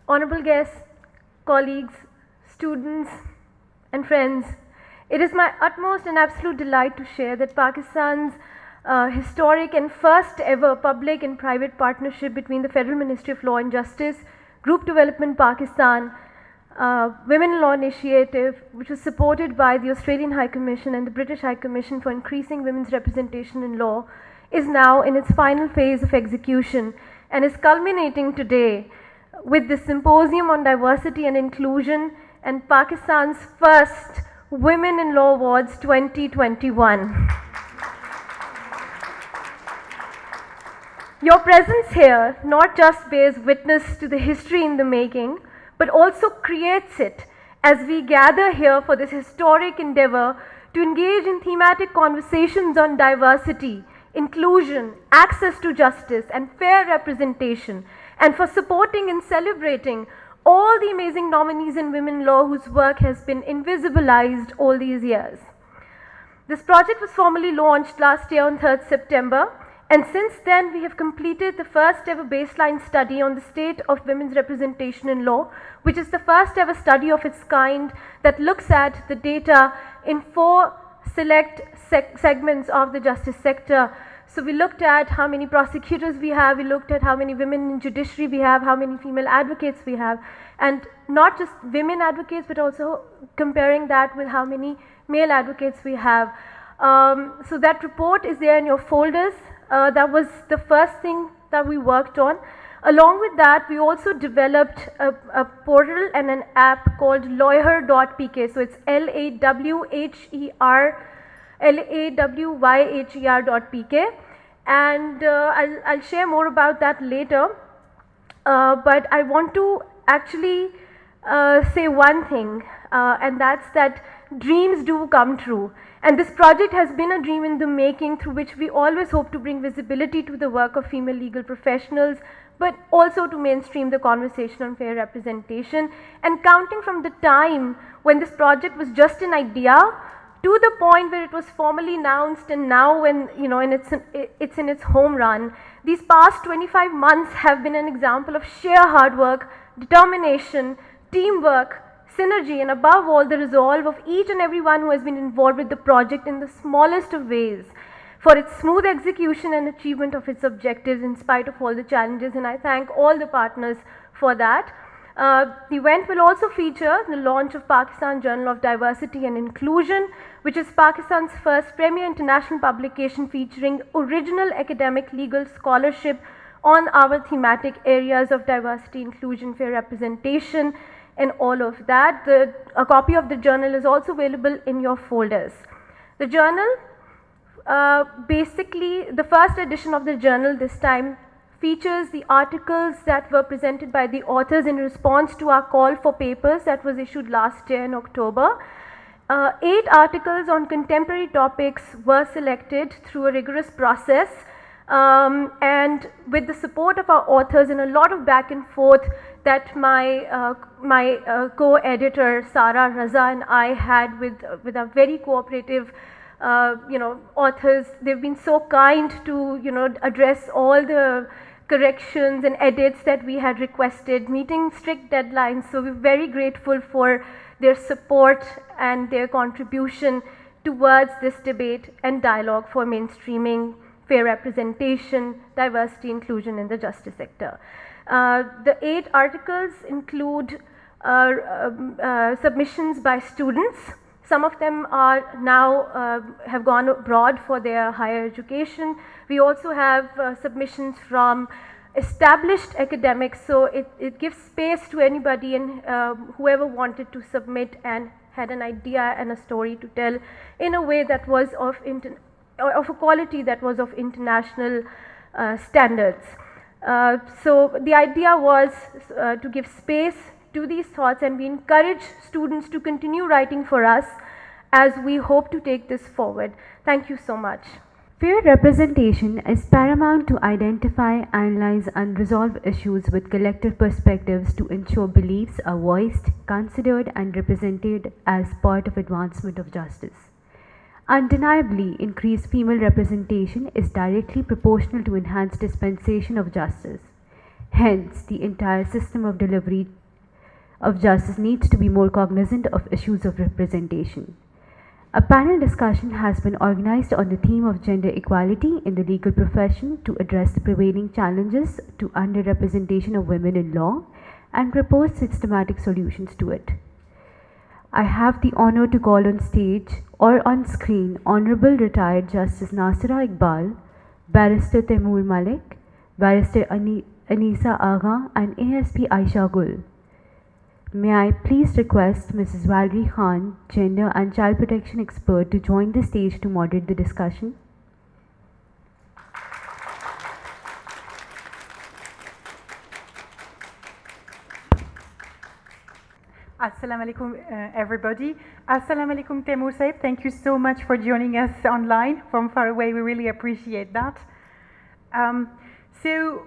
Honorable guests, colleagues, students, and friends, it is my utmost and absolute delight to share that Pakistan's historic and first ever public and private partnership between the Federal Ministry of Law and Justice, Group Development Pakistan, Women in Law Initiative, which was supported by the Australian High Commission and the British High Commission for Increasing Women's Representation in Law, is now in its final phase of execution and is culminating today with the Symposium on Diversity and Inclusion and Pakistan's first Women in Law Awards 2021. Your presence here not just bears witness to the history in the making, but also creates it as we gather here for this historic endeavor to engage in thematic conversations on diversity, inclusion, access to justice, and fair representation, and for supporting and celebrating all the amazing nominees in women law whose work has been invisibilized all these years. This project was formally launched last year on 3rd September, and since then we have completed the first ever baseline study on the state of women's representation in law, which is the first ever study of its kind that looks at the data in 4 select segments of the justice sector. So we looked at how many prosecutors we have, we looked at how many women in judiciary we have, how many female advocates we have, and not just women advocates, but also comparing that with how many male advocates we have. So that report is there in your folders. That was the first thing that we worked on. Along with that, we also developed a portal and an app called lawyer.pk. So it's LAWYHER.pk, and I'll share more about that later. But I want to actually say one thing, and that's that dreams do come true. And this project has been a dream in the making, through which we always hope to bring visibility to the work of female legal professionals, but also to mainstream the conversation on fair representation. And counting from the time when this project was just an idea to the point where it was formally announced, and now when it's in its home run, these past 25 months have been an example of sheer hard work, determination, teamwork, synergy, and above all the resolve of each and everyone who has been involved with the project in the smallest of ways for its smooth execution and achievement of its objectives in spite of all the challenges, and I thank all the partners for that. The event will also feature the launch of Pakistan Journal of Diversity and Inclusion, which is Pakistan's first premier international publication featuring original academic legal scholarship on our thematic areas of diversity, inclusion, fair representation, and all of that. A copy of the journal is also available in your folders. The journal, basically the first edition of the journal this time features the articles that were presented by the authors in response to our call for papers that was issued last year in October. 8 articles on contemporary topics were selected through a rigorous process, and with the support of our authors and a lot of back and forth that my co-editor Sara Raza and I had with our very cooperative authors. They've been so kind to address all the corrections and edits that we had requested, meeting strict deadlines. So we're very grateful for their support and their contribution towards this debate and dialogue for mainstreaming fair representation, diversity, inclusion in the justice sector. The 8 articles include submissions by students. Some of them are now have gone abroad for their higher education. We also have submissions from established academics, so it gives space to anybody and whoever wanted to submit and had an idea and a story to tell in a way that was of a quality that was of international standards. So the idea was to give space to these thoughts, and we encourage students to continue writing for us as we hope to take this forward. Thank you so much. Fair representation is paramount to identify, analyze, and resolve issues with collective perspectives to ensure beliefs are voiced, considered, and represented as part of advancement of justice. Undeniably, increased female representation is directly proportional to enhanced dispensation of justice. Hence, the entire system of delivery of justice needs to be more cognizant of issues of representation. A panel discussion has been organized on the theme of gender equality in the legal profession to address the prevailing challenges to underrepresentation of women in law and propose systematic solutions to it. I have the honor to call on stage or on screen Honorable Retired Justice Nasira Iqbal, Barrister Taimur Malik, Barrister Anisa Agha, and ASP Aisha Gul. May I please request Mrs. Valerie Khan, gender and child protection expert, to join the stage to moderate the discussion. Assalamu alaikum, everybody. Assalamu alaikum, Taimur Saib. Thank you so much for joining us online from far away. We really appreciate that. So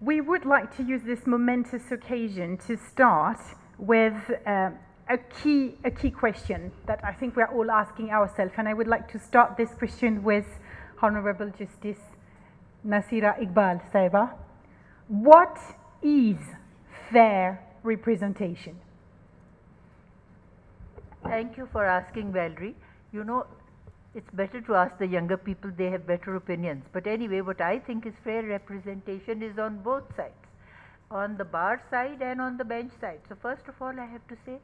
we would like to use this momentous occasion to start with a key question that I think we're all asking ourselves. And I would like to start this question with Honorable Justice Nasira Iqbal Saiba. What is fair representation? Thank you for asking, Valerie. You know, it's better to ask the younger people, they have better opinions. But anyway, what I think is fair representation is on both sides, on the bar side and on the bench side. So first of all, I have to say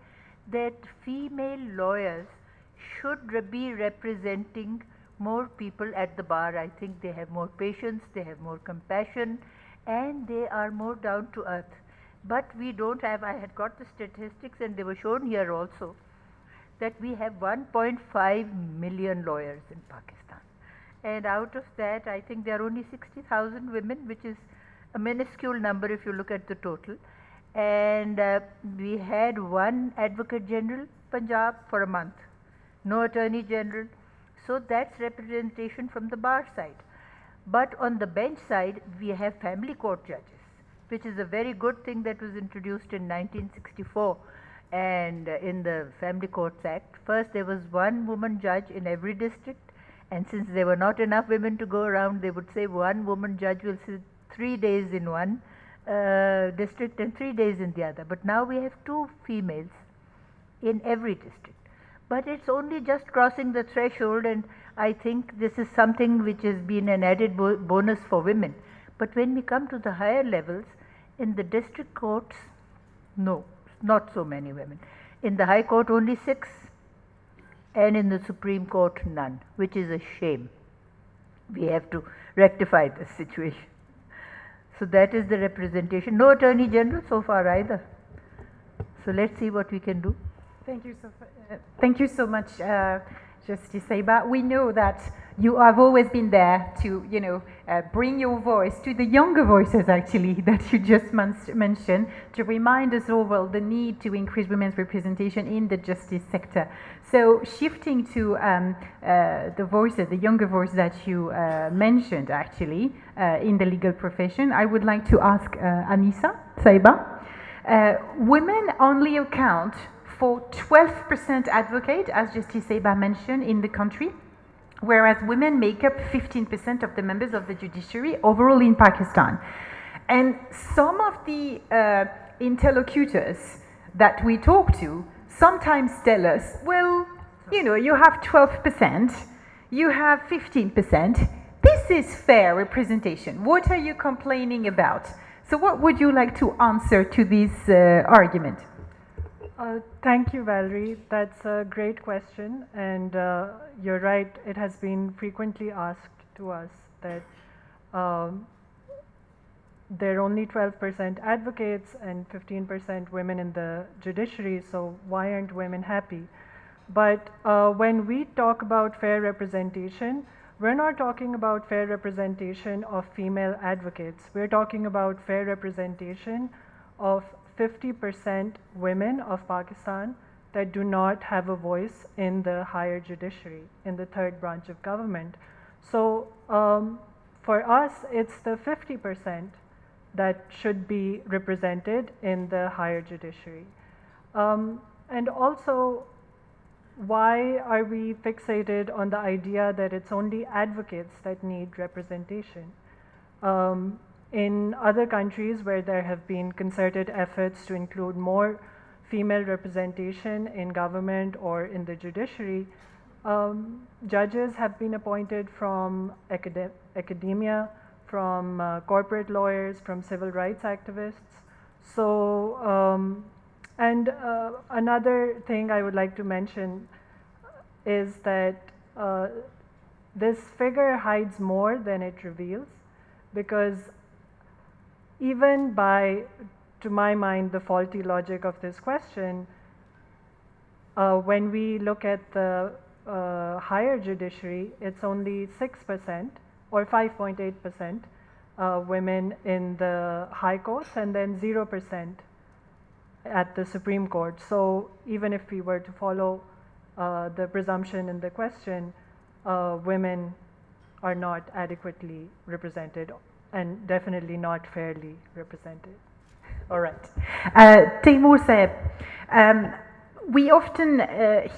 that female lawyers should be representing more people at the bar. I think they have more patience, they have more compassion, and they are more down to earth. But we don't have, I had got the statistics and they were shown here also, that we have 1.5 million lawyers in Pakistan. And out of that, I think there are only 60,000 women, which is a minuscule number if you look at the total. And we had one Advocate General, Punjab, for a month, no Attorney General. So that's representation from the bar side. But on the bench side, we have family court judges, which is a very good thing that was introduced in 1964 and in the Family Courts Act. First there was one woman judge in every district, and since there were not enough women to go around, they would say one woman judge will sit 3 days in one district and 3 days in the other. But now we have 2 females in every district. But it's only just crossing the threshold, and I think this is something which has been an added bonus for women. But when we come to the higher levels, in the district courts, no, not so many women. In the High Court, only 6, and in the Supreme Court, none, which is a shame. We have to rectify this situation. So that is the representation. No Attorney General so far either. So let's see what we can do. Thank you so much, Justice Saiba. We know that you have always been there to, bring your voice to the younger voices, actually, that you just mentioned, to remind us all the need to increase women's representation in the justice sector. So shifting to the voices, the younger voice that you mentioned, actually, in the legal profession, I would like to ask Anisa Saiba. Women only account for 12% advocate, as Justice Saiba mentioned, in the country, whereas women make up 15% of the members of the judiciary overall in Pakistan. And some of the interlocutors that we talk to sometimes tell us, well, you have 12%, you have 15%, this is fair representation. What are you complaining about? So what would you like to answer to this argument? Thank you, Valerie. That's a great question, and you're right, it has been frequently asked to us that there are only 12% advocates and 15% women in the judiciary, so why aren't women happy? But when we talk about fair representation, we're not talking about fair representation of female advocates. We're talking about fair representation of 50% women of Pakistan that do not have a voice in the higher judiciary, in the third branch of government. So for us, it's the 50% that should be represented in the higher judiciary. And also, why are we fixated on the idea that it's only advocates that need representation? In other countries where there have been concerted efforts to include more female representation in government or in the judiciary, judges have been appointed from academia, from corporate lawyers, from civil rights activists. So, and another thing I would like to mention is that this figure hides more than it reveals, because even by, to my mind, the faulty logic of this question, when we look at the higher judiciary, it's only 6% or 5.8% women in the high courts, and then 0% at the Supreme Court. So even if we were to follow the presumption in the question, women are not adequately represented and definitely not fairly represented. All right. Taimur Saeb, we often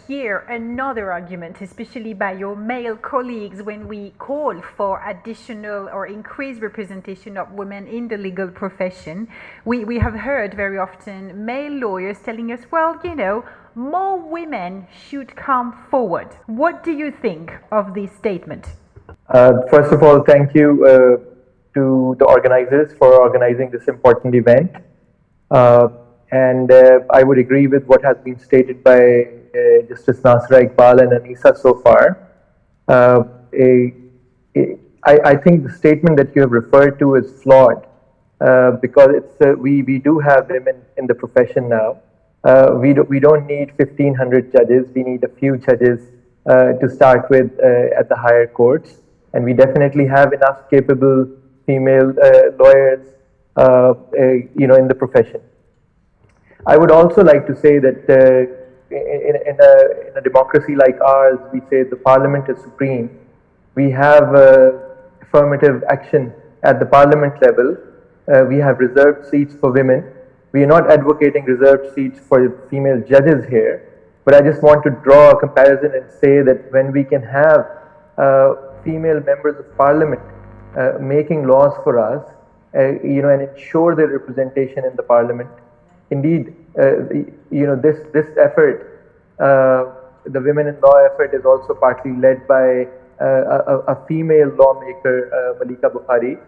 hear another argument, especially by your male colleagues, when we call for additional or increased representation of women in the legal profession. We have heard very often male lawyers telling us, well, you know, more women should come forward. What do you think of this statement? First of all, thank you to the organizers for organizing this important event. And I would agree with what has been stated by Justice Nasra Iqbal and Anisa so far. I think the statement that you have referred to is flawed because we do have women in the profession now. We don't need 1,500 judges. We need a few judges to start with at the higher courts, and we definitely have enough capable female lawyers, in the profession. I would also like to say that in a democracy like ours, we say the parliament is supreme. We have affirmative action at the parliament level. We have reserved seats for women. We are not advocating reserved seats for female judges here, but I just want to draw a comparison and say that when we can have female members of parliament making laws for us, and ensure their representation in the parliament. Indeed, this effort, the Women in Law effort, is also partly led by a female lawmaker, Malika Bukhari.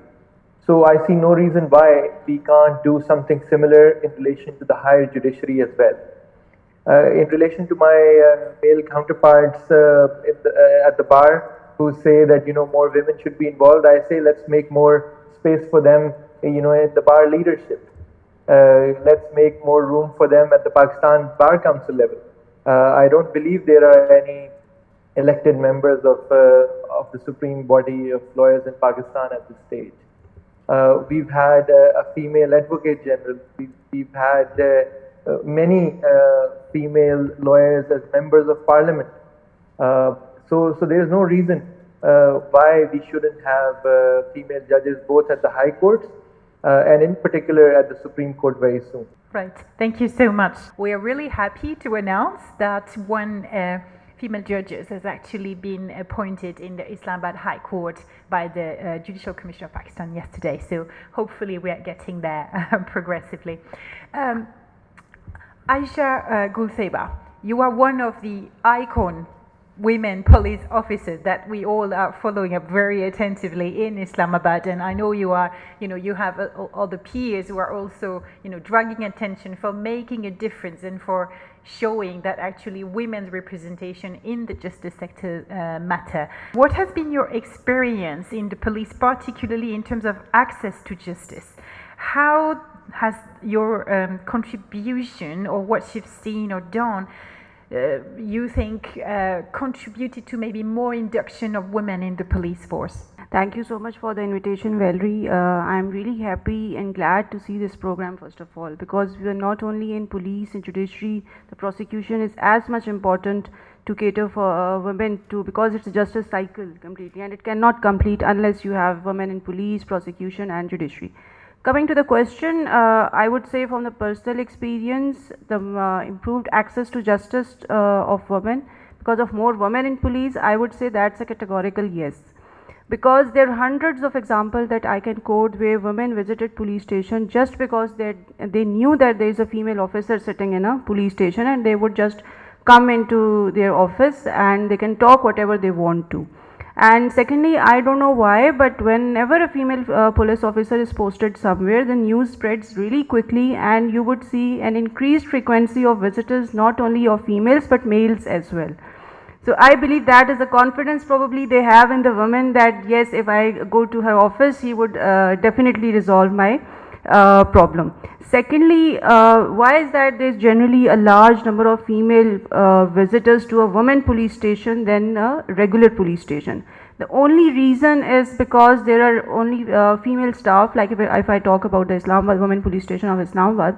So I see no reason why we can't do something similar in relation to the higher judiciary as well. In relation to my male counterparts at the bar who say that more women should be involved, I say let's make more space for them in the bar leadership. Let's make more room for them at the Pakistan Bar Council level. I don't believe there are any elected members of the supreme body of lawyers in Pakistan at this stage. We've had a female advocate general. We've had many female lawyers as members of parliament. So there's no reason why we shouldn't have female judges both at the high courts and in particular at the Supreme Court very soon. Right. Thank you so much. We are really happy to announce that one female judge has actually been appointed in the Islamabad High Court by the Judicial Commission of Pakistan yesterday. So hopefully we are getting there progressively. Aisha Gulseba, you are one of the icon women police officers that we all are following up very attentively in Islamabad, and I know you are, you have all the peers who are also, dragging attention for making a difference and for showing that actually women's representation in the justice sector matter. What has been your experience in the police, particularly in terms of access to justice? How has your contribution, or what you've seen or done, you think contributed to maybe more induction of women in the police force? Thank you so much for the invitation, Valerie. I'm really happy and glad to see this program, first of all, because we are not only in police and judiciary, the prosecution is as much important to cater for women too, because it's a justice cycle completely, and it cannot complete unless you have women in police, prosecution and judiciary. Coming to the question, I would say from the personal experience, the improved access to justice of women, because of more women in police, I would say that's a categorical yes. because there are hundreds of examples that I can quote where women visited police station just because they knew that there is a female officer sitting in a police station, and they would just come into their office and they can talk whatever they want to. And secondly, I don't know why, but whenever a female police officer is posted somewhere, the news spreads really quickly, and you would see an increased frequency of visitors, not only of females but males as well. So I believe that is the confidence probably they have in the women, that yes, if I go to her office, he would definitely resolve my problem. Secondly, why is that there is generally a large number of female visitors to a women police station than a regular police station? The only reason is because there are only female staff. Like if I talk about the Islamabad women police station of Islamabad,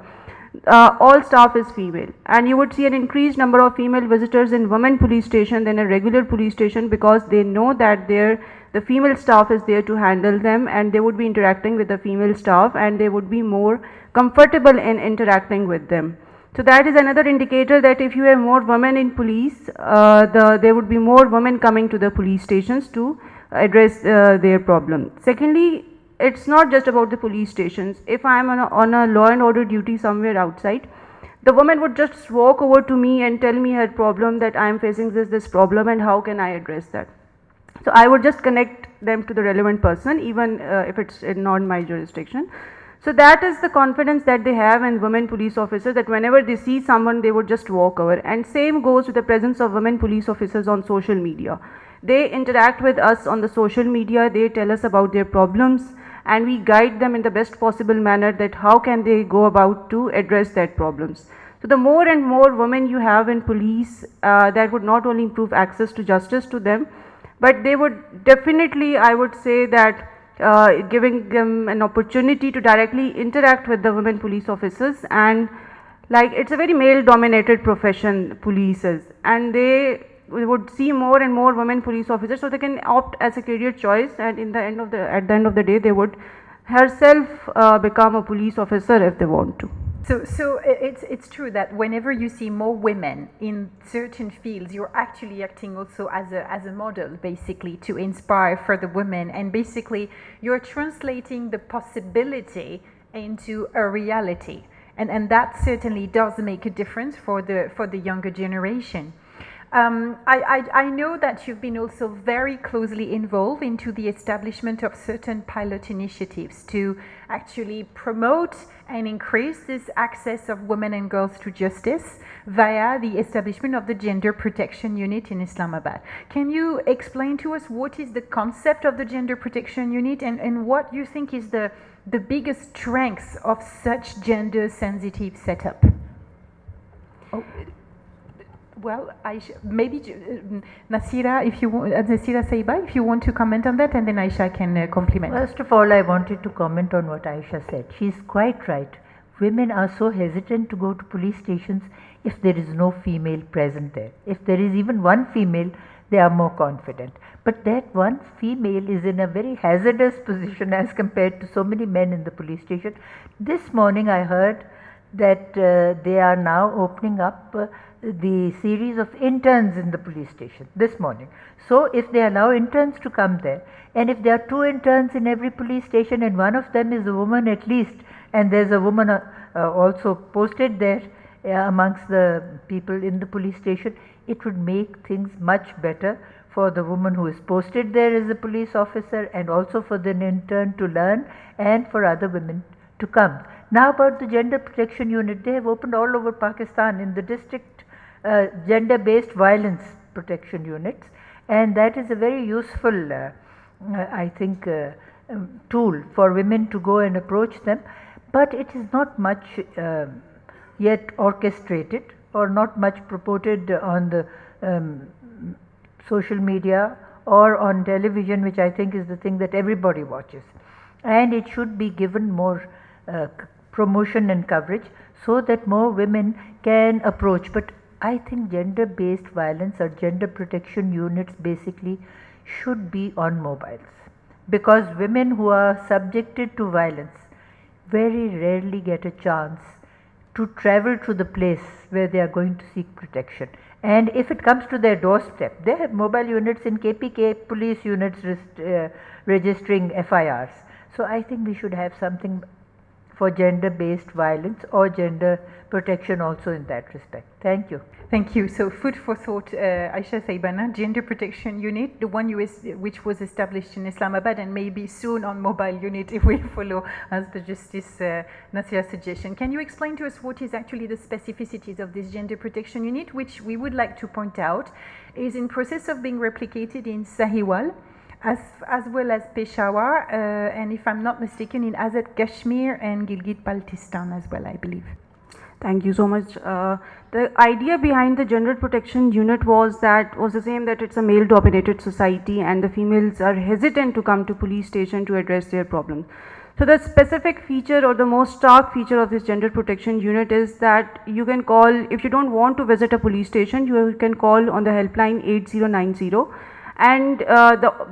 all staff is female, and you would see an increased number of female visitors in women police station than a regular police station, because they know that the female staff is there to handle them, and they would be interacting with the female staff, and they would be more comfortable in interacting with them. So that is another indicator that if you have more women in police, there would be more women coming to the police stations to address their problem. Secondly, it's not just about the police stations. If I am on a law and order duty somewhere outside, the woman would just walk over to me and tell me her problem, that I am facing this problem and how can I address that. So I would just connect them to the relevant person, even if it's not my jurisdiction. So that is the confidence that they have in women police officers, that whenever they see someone, they would just walk over. And same goes with the presence of women police officers on social media. They interact with us on the social media, they tell us about their problems, and we guide them in the best possible manner that how can they go about to address that problems. So the more and more women you have in police, that would not only improve access to justice to them, but they would definitely, I would say that giving them an opportunity to directly interact with the women police officers, and like it's a very male dominated profession, police is, and they would see more and more women police officers, so they can opt as a career choice, and at the end of the day they would herself become a police officer if they want to. So it's true that whenever you see more women in certain fields, you're actually acting also as a model, basically, to inspire further women, and basically you're translating the possibility into a reality, and that certainly does make a difference for the younger generation. I know that you've been also very closely involved into the establishment of certain pilot initiatives to actually promote and increase this access of women and girls to justice via the establishment of the Gender Protection Unit in Islamabad. Can you explain to us what is the concept of the Gender Protection Unit, and what you think is the biggest strengths of such gender-sensitive setup? Oh. Well, maybe Nasira, if you want, Nasira Saiba, if you want to comment on that, and then Aisha can complement. First of all, I wanted to comment on what Aisha said. She is quite right. Women are so hesitant to go to police stations if there is no female present there. If there is even one female, they are more confident. But that one female is in a very hazardous position as compared to so many men in the police station. This morning I heard that they are now opening up the series of interns in the police station this morning. So if they allow interns to come there, and if there are 2 interns in every police station and one of them is a woman at least, and there's a woman also posted there amongst the people in the police station, it would make things much better for the woman who is posted there as a police officer, and also for the intern to learn, and for other women to come. Now about the Gender Protection Unit, they have opened all over Pakistan in the district gender-based violence protection units, and that is a very useful I think tool for women to go and approach them, but it is not much yet orchestrated, or not much purported on the social media or on television, which I think is the thing that everybody watches, and it should be given more promotion and coverage so that more women can approach. But I think gender-based violence or gender protection units basically should be on mobiles, because women who are subjected to violence very rarely get a chance to travel to the place where they are going to seek protection. And if it comes to their doorstep, they have mobile units in KPK, police units registering FIRs. So I think we should have something for gender-based violence or gender protection also in that respect. Thank you. Thank you. So food for thought, Aisha Saibana, Gender Protection Unit, the one which was established in Islamabad and maybe soon on mobile unit if we follow as the Justice Nasir's suggestion. Can you explain to us what is actually the specificities of this Gender Protection Unit, which we would like to point out is in process of being replicated in Sahiwal, as well as Peshawar, and if I'm not mistaken, in Azad Kashmir and Gilgit-Baltistan as well, I believe. Thank you so much. The idea behind the Gender Protection Unit was the same, that it's a male-dominated society and the females are hesitant to come to police station to address their problems. So the specific feature or the most stark feature of this Gender Protection Unit is that you can call, if you don't want to visit a police station, you can call on the helpline 8090. And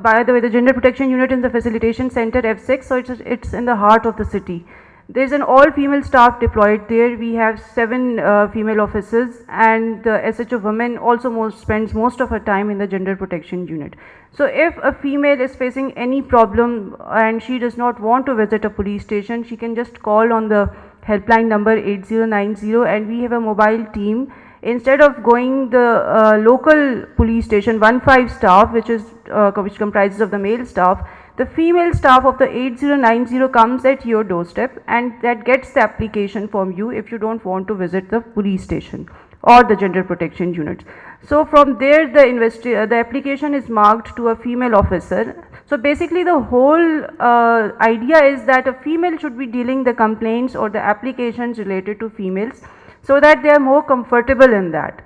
by the way, the Gender Protection Unit in the Facilitation Center F6, so it's in the heart of the city. There's an all-female staff deployed there. We have 7 female officers, and the SHO woman also spends most of her time in the Gender Protection Unit. So if a female is facing any problem and she does not want to visit a police station, she can just call on the helpline number 8090, and we have a mobile team. Instead of going the local police station 15 staff, which comprises of the male staff, the female staff of the 8090 comes at your doorstep and that gets the application from you if you don't want to visit the police station or the Gender Protection Unit. So from there the application is marked to a female officer. So basically the whole idea is that a female should be dealing the complaints or the applications related to females, so that they are more comfortable in that.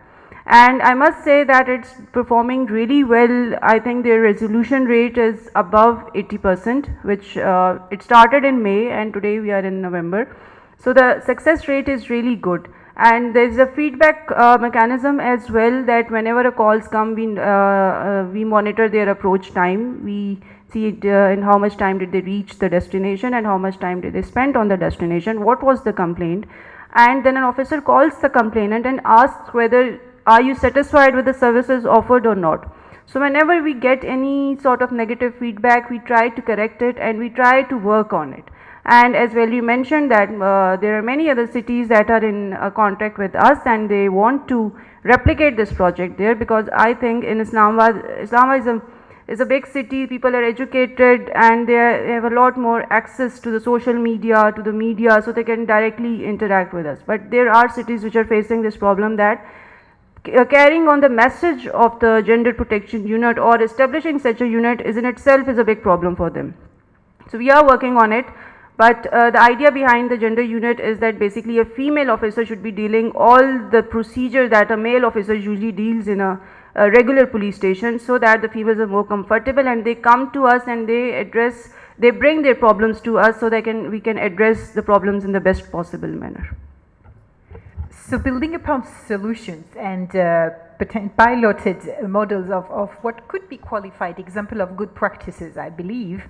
And I must say that it's performing really well. I think their resolution rate is above 80%, which it started in May and today we are in November. So the success rate is really good. And there's a feedback mechanism as well, that whenever a calls come, we monitor their approach time. We see it in how much time did they reach the destination and how much time did they spend on the destination, what was the complaint. And then an officer calls the complainant and asks whether are you satisfied with the services offered or not. So whenever we get any sort of negative feedback, we try to correct it and we try to work on it. And as well, you mentioned that there are many other cities that are in contact with us and they want to replicate this project there, because I think in Islamabad is a big city, people are educated and they have a lot more access to the social media, to the media, so they can directly interact with us. But there are cities which are facing this problem, that carrying on the message of the Gender Protection Unit or establishing such a unit is in itself is a big problem for them. So we are working on it, but the idea behind the gender unit is that basically a female officer should be dealing all the procedure that a male officer usually deals in a regular police station, so that the females are more comfortable and they come to us and they bring their problems to us, so we can address the problems in the best possible manner. So building upon solutions and piloted models of what could be qualified example of good practices, I believe,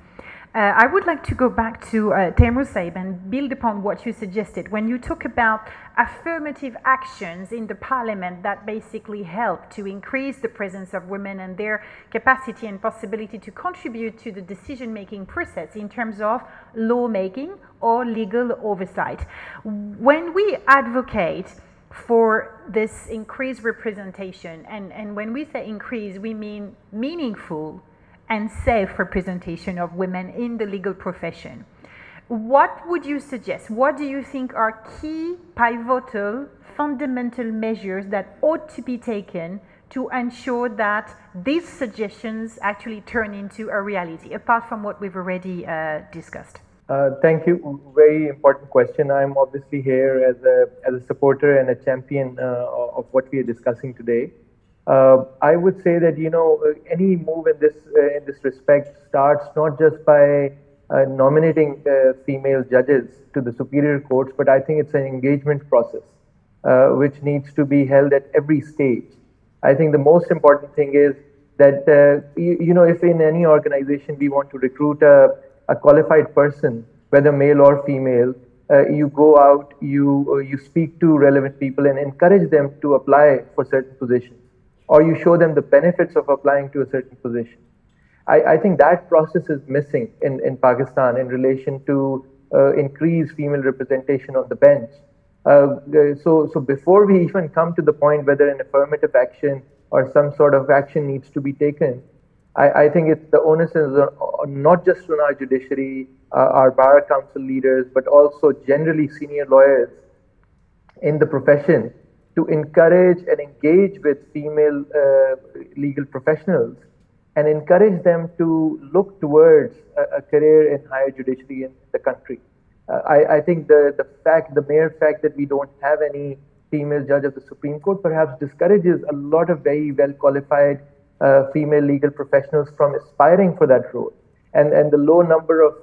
I would like to go back to Taimur Saib and build upon what you suggested. When you talk about affirmative actions in the parliament that basically help to increase the presence of women and their capacity and possibility to contribute to the decision-making process in terms of lawmaking or legal oversight. When we advocate for this increased representation, and when we say increase, we mean meaningful and safe representation of women in the legal profession. What would you suggest? What do you think are key, pivotal, fundamental measures that ought to be taken to ensure that these suggestions actually turn into a reality, apart from what we've already discussed? Thank you. Very important question. I'm obviously here as a supporter and a champion of what we are discussing today. I would say that any move in this respect starts not just by nominating female judges to the superior courts, but I think it's an engagement process which needs to be held at every stage. I think the most important thing is that if in any organization we want to recruit a qualified person, whether male or female, you go out, you speak to relevant people and encourage them to apply for certain positions, or you show them the benefits of applying to a certain position. I think that process is missing in Pakistan in relation to increase female representation on the bench. So before we even come to the point whether an affirmative action or some sort of action needs to be taken, I think it's the onus is not just on our judiciary, our bar council leaders, but also generally senior lawyers in the profession to encourage and engage with female legal professionals and encourage them to look towards a career in higher judiciary in the country. I think the mere fact that we don't have any female judge of the Supreme Court perhaps discourages a lot of very well qualified female legal professionals from aspiring for that role. And the low number of,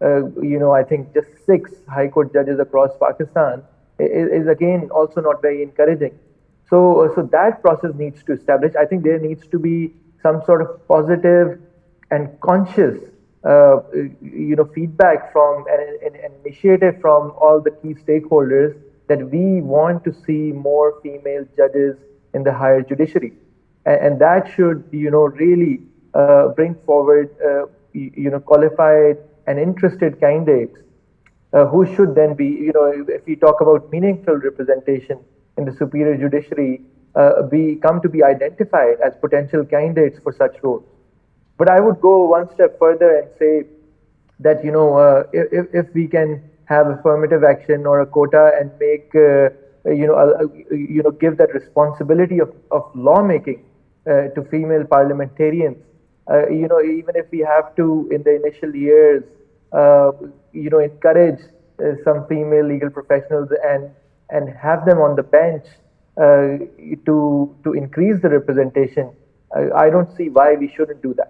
I think just 6 High Court judges across Pakistan is again also not very encouraging. So that process needs to establish. I think there needs to be some sort of positive and conscious, feedback from an initiative from all the key stakeholders that we want to see more female judges in the higher judiciary, and that should, really bring forward, qualified and interested candidates who should then be, if we talk about meaningful representation in the superior judiciary, come to be identified as potential candidates for such roles. But I would go one step further and say that, if we can have affirmative action or a quota and make, give that responsibility of lawmaking to female parliamentarians, even if we have to, in the initial years, encourage some female legal professionals and have them on the bench to increase the representation, I don't see why we shouldn't do that.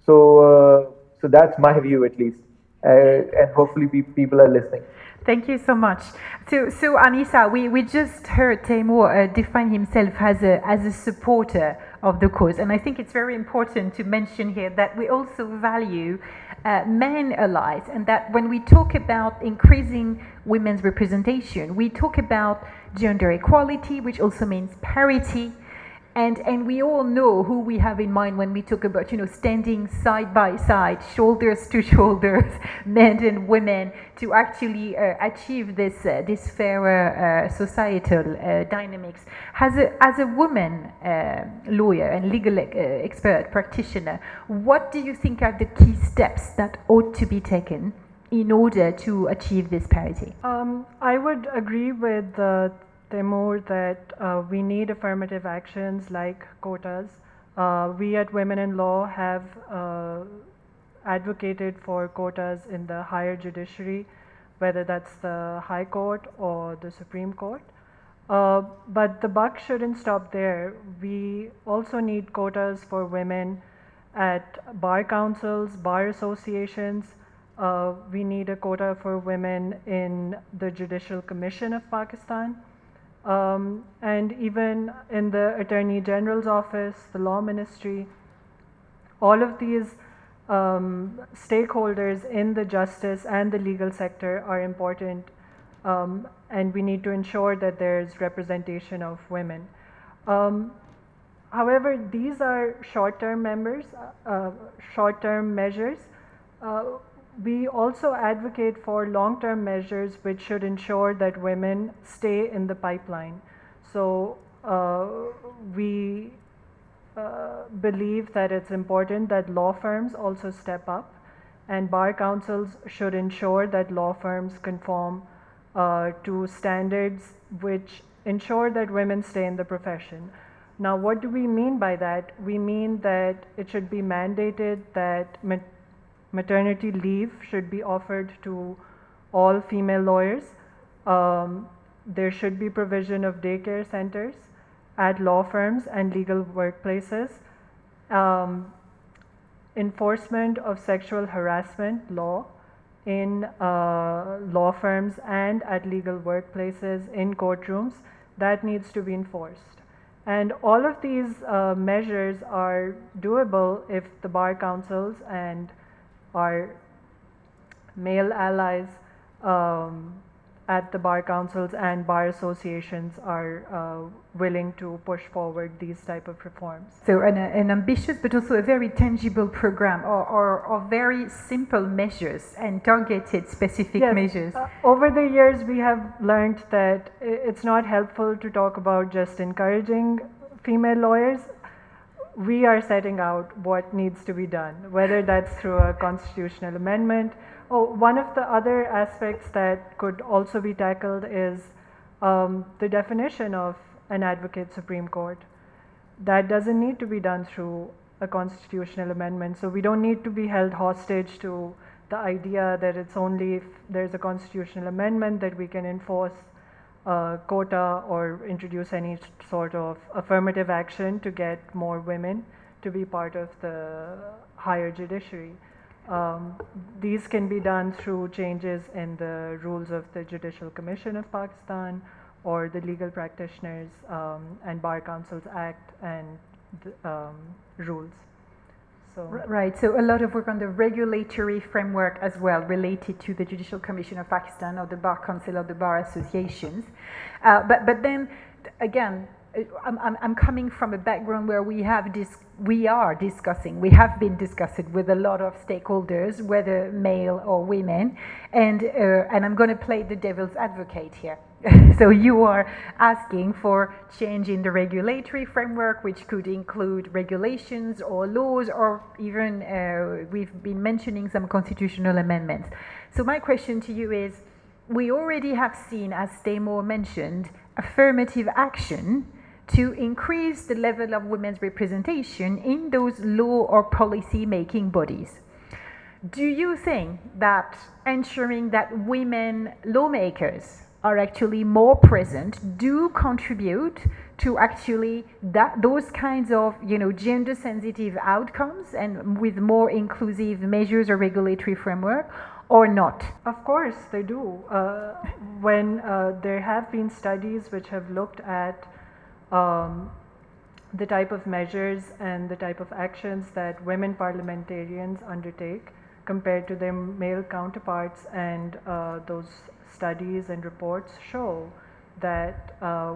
So that's my view, at least, and hopefully people are listening. Thank you so much. So Anissa, we just heard Taimur define himself as a supporter of the cause, and I think it's very important to mention here that we also value men allies, and that when we talk about increasing women's representation, we talk about gender equality, which also means parity. And we all know who we have in mind when we talk about, standing side by side, shoulders to shoulders, men and women, to actually achieve this fairer societal dynamics. As a woman lawyer and legal expert practitioner, what do you think are the key steps that ought to be taken in order to achieve this parity? I would agree with Taimur that we need affirmative actions like quotas. We at Women in Law have advocated for quotas in the higher judiciary, whether that's the High Court or the Supreme Court. But the buck shouldn't stop there. We also need quotas for women at bar councils, bar associations. We need a quota for women in the Judicial Commission of Pakistan. And even in the Attorney General's office, the Law Ministry, all of these stakeholders in the justice and the legal sector are important, and we need to ensure that there's representation of women. However, these are short-term measures. We also advocate for long-term measures which should ensure that women stay in the pipeline. So we believe that it's important that law firms also step up, and bar councils should ensure that law firms conform to standards which ensure that women stay in the profession. Now, what do we mean by that? We mean that it should be mandated that maternity leave should be offered to all female lawyers. There should be provision of daycare centers at law firms and legal workplaces. Enforcement of sexual harassment law in law firms and at legal workplaces in courtrooms, that needs to be enforced. And all of these measures are doable if the bar councils and our male allies at the bar councils and bar associations are willing to push forward these type of reforms. So an ambitious but also a very tangible program, or very simple measures and targeted specific Yes, measures. Over the years, we have learned that it's not helpful to talk about just encouraging female lawyers. We are setting out what needs to be done, whether that's through a constitutional amendment. One of the other aspects that could also be tackled is the definition of an advocate Supreme Court. That doesn't need to be done through a constitutional amendment. So we don't need to be held hostage to the idea that it's only if there's a constitutional amendment that we can enforce quota or introduce any sort of affirmative action to get more women to be part of the higher judiciary. These can be done through changes in the rules of the Judicial Commission of Pakistan or the Legal Practitioners and Bar Councils Act and rules. So Right, so a lot of work on the regulatory framework as well related to the Judicial Commission of Pakistan or the Bar Council or the Bar Associations. But then again, I'm coming from a background where we have been discussing with a lot of stakeholders, whether male or women, and I'm going to play the devil's advocate here. So you are asking for change in the regulatory framework, which could include regulations or laws, or even we've been mentioning some constitutional amendments. So my question to you is, we already have seen, as Taimur mentioned, affirmative action to increase the level of women's representation in those law or policy making bodies. Do you think that ensuring that women lawmakers are actually more present do contribute to actually those kinds of gender sensitive outcomes and with more inclusive measures or regulatory framework, or not? of course they do. When there have been studies which have looked at the type of measures and the type of actions that women parliamentarians undertake compared to their male counterparts, and those studies and reports show that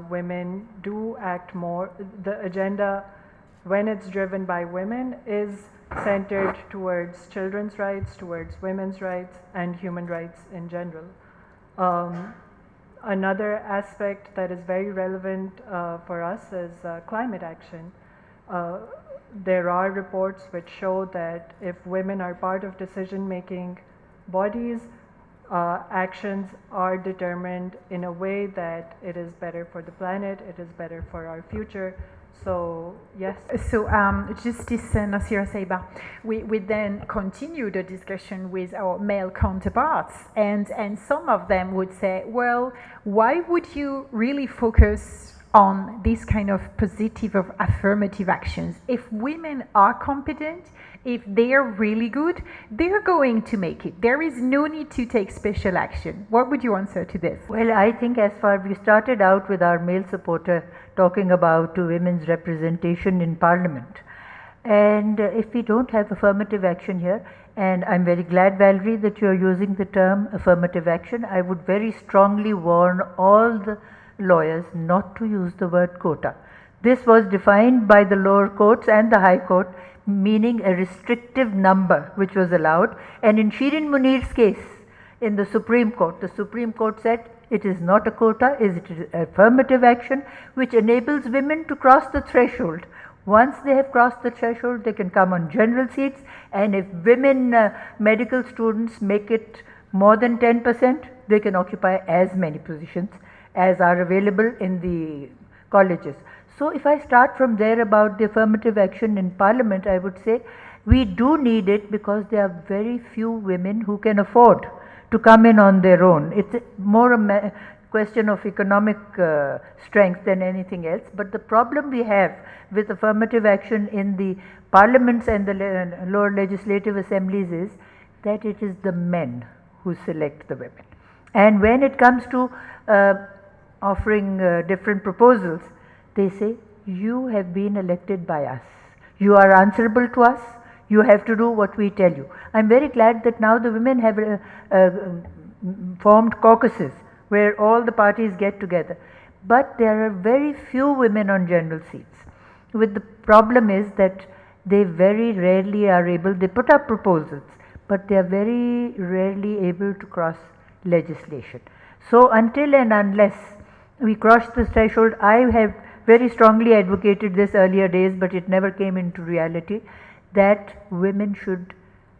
women do act more. The agenda, when it's driven by women, is centered towards children's rights, towards women's rights, and human rights in general. Another aspect that is very relevant for us is climate action. There are reports which show that if women are part of decision-making bodies, actions are determined in a way that it is better for the planet, it is better for our future. So, yes. So, Justice Nasira Saiba, we then continue the discussion with our male counterparts, and some of them would say, well, why would you really focus on this kind of positive or affirmative actions? If women are competent, if they're really good, they're going to make it. There is no need to take special action. What would you answer to this? Well, I think as far we started out with our male supporter talking about women's representation in Parliament, and if we don't have affirmative action here, and I'm very glad, Valerie, that you're using the term affirmative action, I would very strongly warn all the lawyers not to use the word quota. This was defined by the lower courts and the High Court, meaning a restrictive number which was allowed, and in Shirin Munir's case in the Supreme Court said it is not a quota, it is affirmative action which enables women to cross the threshold. Once they have crossed the threshold, they can come on general seats, and if women medical students make it more than 10%, they can occupy as many positions as are available in the colleges. So if I start from there about the affirmative action in Parliament, I would say we do need it because there are very few women who can afford to come in on their own. It's more a question of economic strength than anything else. But the problem we have with affirmative action in the parliaments and the lower legislative assemblies is that it is the men who select the women. And when it comes to offering different proposals, they say, you have been elected by us, you are answerable to us, you have to do what we tell you. I'm very glad that now the women have formed caucuses where all the parties get together. But there are very few women on general seats. With the problem is that they very rarely are able, they put up proposals, but they are very rarely able to cross legislation. So until and unless we cross the threshold, I have very strongly advocated this earlier days, but it never came into reality, that women should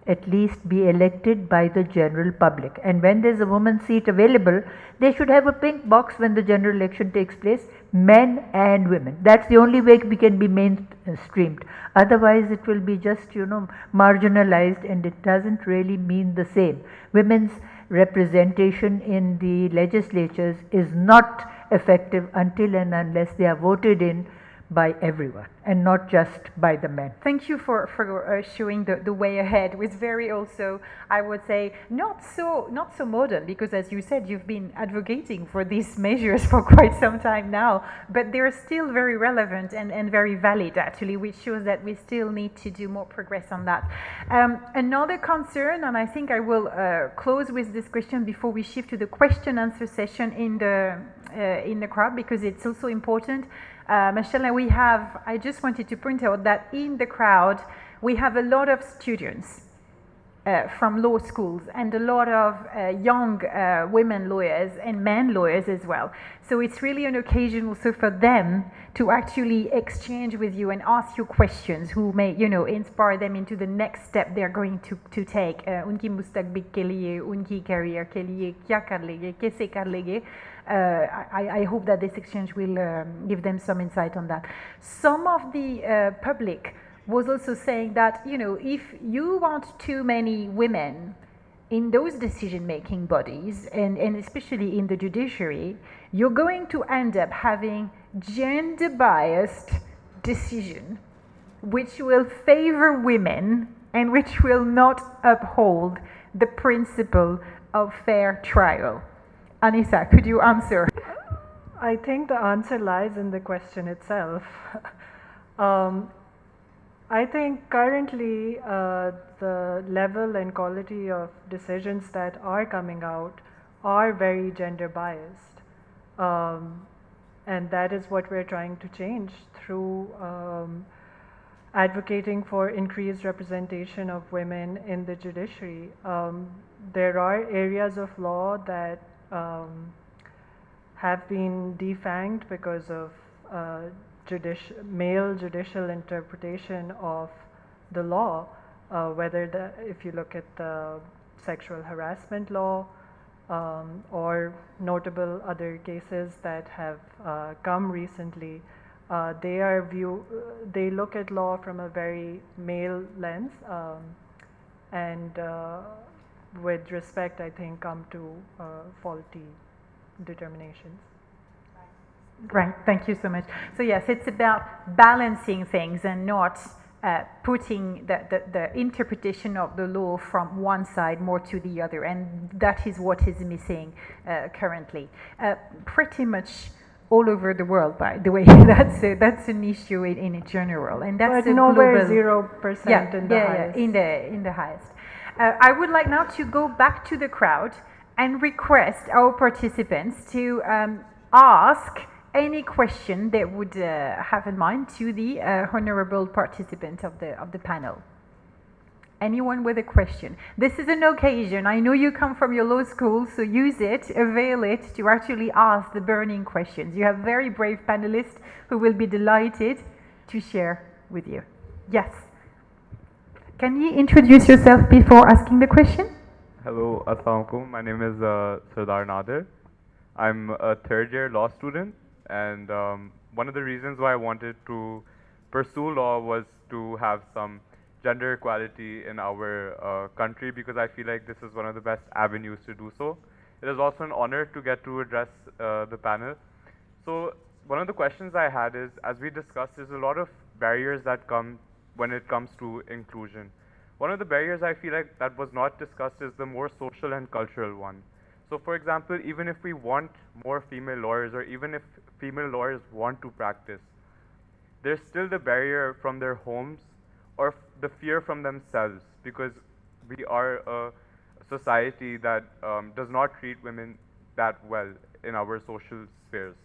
at least be elected by the general public. And when there is a woman's seat available, they should have a pink box when the general election takes place, men and women. That's the only way we can be mainstreamed. Otherwise, it will be just, marginalized, and it doesn't really mean the same. Women's representation in the legislatures is not effective until and unless they are voted in by everyone and not just by the men. Thank you for showing the way ahead. It was very also, I would say, not so modern, because as you said, you've been advocating for these measures for quite some time now, but they're still very relevant and very valid actually, which shows that we still need to do more progress on that. Another concern, and I think I will close with this question before we shift to the question answer session in the crowd, because it's also important. Michelle, I just wanted to point out that in the crowd, we have a lot of students from law schools and a lot of young women lawyers and men lawyers as well. So it's really an occasion also for them to actually exchange with you and ask you questions who may, inspire them into the next step they're going to take. Unki mustaqbil ke liye, unki career ke liye kya kar lege, kaise kar lege. I hope that this exchange will give them some insight on that. Some of the public was also saying that, if you want too many women in those decision-making bodies, and especially in the judiciary, you're going to end up having gender-biased decision, which will favor women and which will not uphold the principle of fair trial. Anissa, could you answer? I think the answer lies in the question itself. I think currently the level and quality of decisions that are coming out are very gender biased. And that is what we're trying to change through advocating for increased representation of women in the judiciary. There are areas of law that have been defanged because of male judicial interpretation of the law, if you look at the sexual harassment law or notable other cases that have come recently, they look at law from a very male lens, and with respect, I think, come to faulty determinations. Right, thank you so much. So yes, it's about balancing things and not putting the interpretation of the law from one side more to the other, and that is what is missing currently. Pretty much all over the world, by the way. That's an issue in general, and that's but nowhere 0% in the highest. In the highest. I would like now to go back to the crowd and request our participants to ask any question they would have in mind to the honorable participant of the panel. Anyone with a question? This is an occasion. I know you come from your law school, so use it, avail it to actually ask the burning questions. You have very brave panelists who will be delighted to share with you. Yes. Can you introduce yourself before asking the question? Hello, Assalamu alaikum. My name is Sardar Nadir. I'm a third-year law student, and one of the reasons why I wanted to pursue law was to have some gender equality in our country, because I feel like this is one of the best avenues to do so. It is also an honor to get to address the panel. So one of the questions I had is, as we discussed, there's a lot of barriers that come when it comes to inclusion. One of the barriers I feel like that was not discussed is the more social and cultural one. So for example, even if we want more female lawyers, or even if female lawyers want to practice, there's still the barrier from their homes or the fear from themselves, because we are a society that does not treat women that well in our social spheres.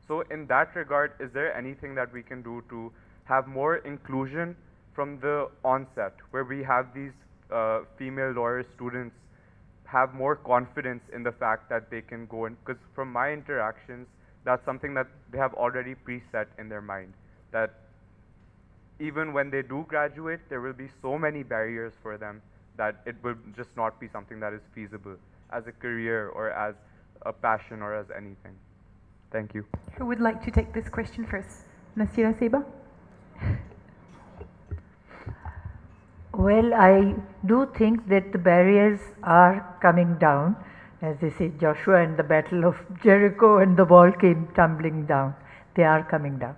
So in that regard, is there anything that we can do to have more inclusion from the onset, where we have these female lawyer students have more confidence in the fact that they can go and, because from my interactions, that's something that they have already preset in their mind, that even when they do graduate, there will be so many barriers for them that it will just not be something that is feasible as a career or as a passion or as anything. Thank you. Who would like to take this question first? Nasira Seba? Well, I do think that the barriers are coming down. As they say, Joshua and the Battle of Jericho, and the wall came tumbling down. They are coming down.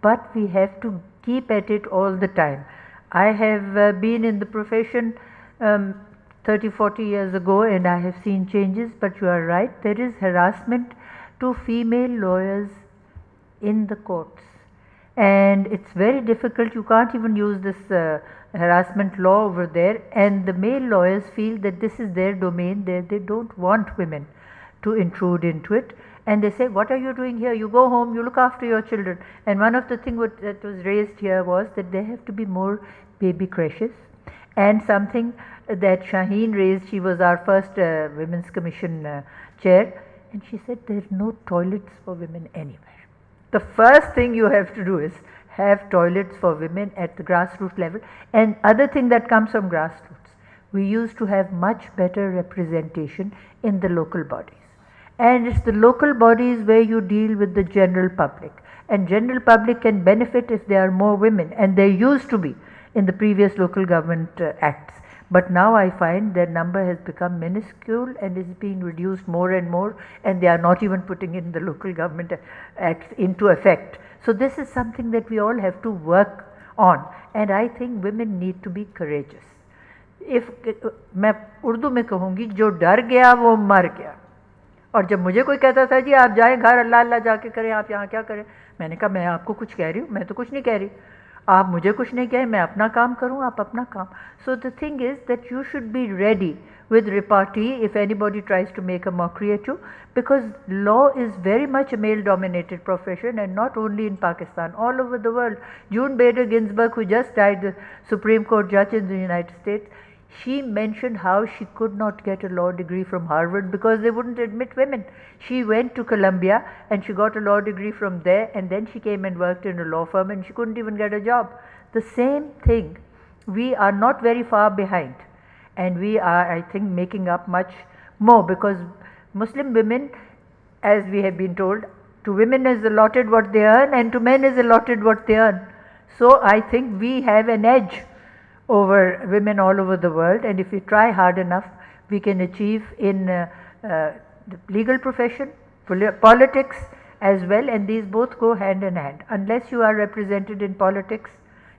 But we have to keep at it all the time. I have been in the profession 30, 40 years ago, and I have seen changes, but you are right, there is harassment to female lawyers in the courts. And it's very difficult, you can't even use this harassment law over there, and the male lawyers feel that this is their domain, they don't want women to intrude into it, and they say, what are you doing here? You go home, you look after your children. And one of the things that was raised here was that there have to be more baby creches, and something that Shaheen raised, she was our first Women's Commission chair, and she said there are no toilets for women anywhere. The first thing you have to do is have toilets for women at the grassroots level. And other thing that comes from grassroots, we used to have much better representation in the local bodies. And it's the local bodies where you deal with the general public. And general public can benefit if there are more women, and there used to be in the previous local government acts. But now I find their number has become minuscule and is being reduced more and more, and they are not even putting in the local government acts into effect. So this is something that we all have to work on, and I think women need to be courageous. If मैं उर्दू में कहूँगी, जो डर गया वो मर गया. और जब मुझे कोई कहता था जी आप जाएं घर, अल्लाह अल्लाह जाके करें, आप यहाँ क्या करें, मैंने कहा मैं आपको कुछ कह रही हूँ, मैं तो कुछ नहीं कह रही, आप मुझे कुछ नहीं कहें, मैं अपना काम करूँ, आप अपना काम. So the thing is that you should be ready with repartee if anybody tries to make a mockery at you, because law is very much a male dominated profession, and not only in Pakistan, all over the world. June Bader Ginsburg, who just died, the Supreme Court judge in the United States, she mentioned how she could not get a law degree from Harvard because they wouldn't admit women. She went to Columbia and she got a law degree from there, and then she came and worked in a law firm, and she couldn't even get a job. The same thing, we are not very far behind, and we are, I think, making up much more, because Muslim women, as we have been told, to women is allotted what they earn, and to men is allotted what they earn. So I think we have an edge over women all over the world, and if we try hard enough, we can achieve in the legal profession, politics as well, and these both go hand in hand. Unless you are represented in politics,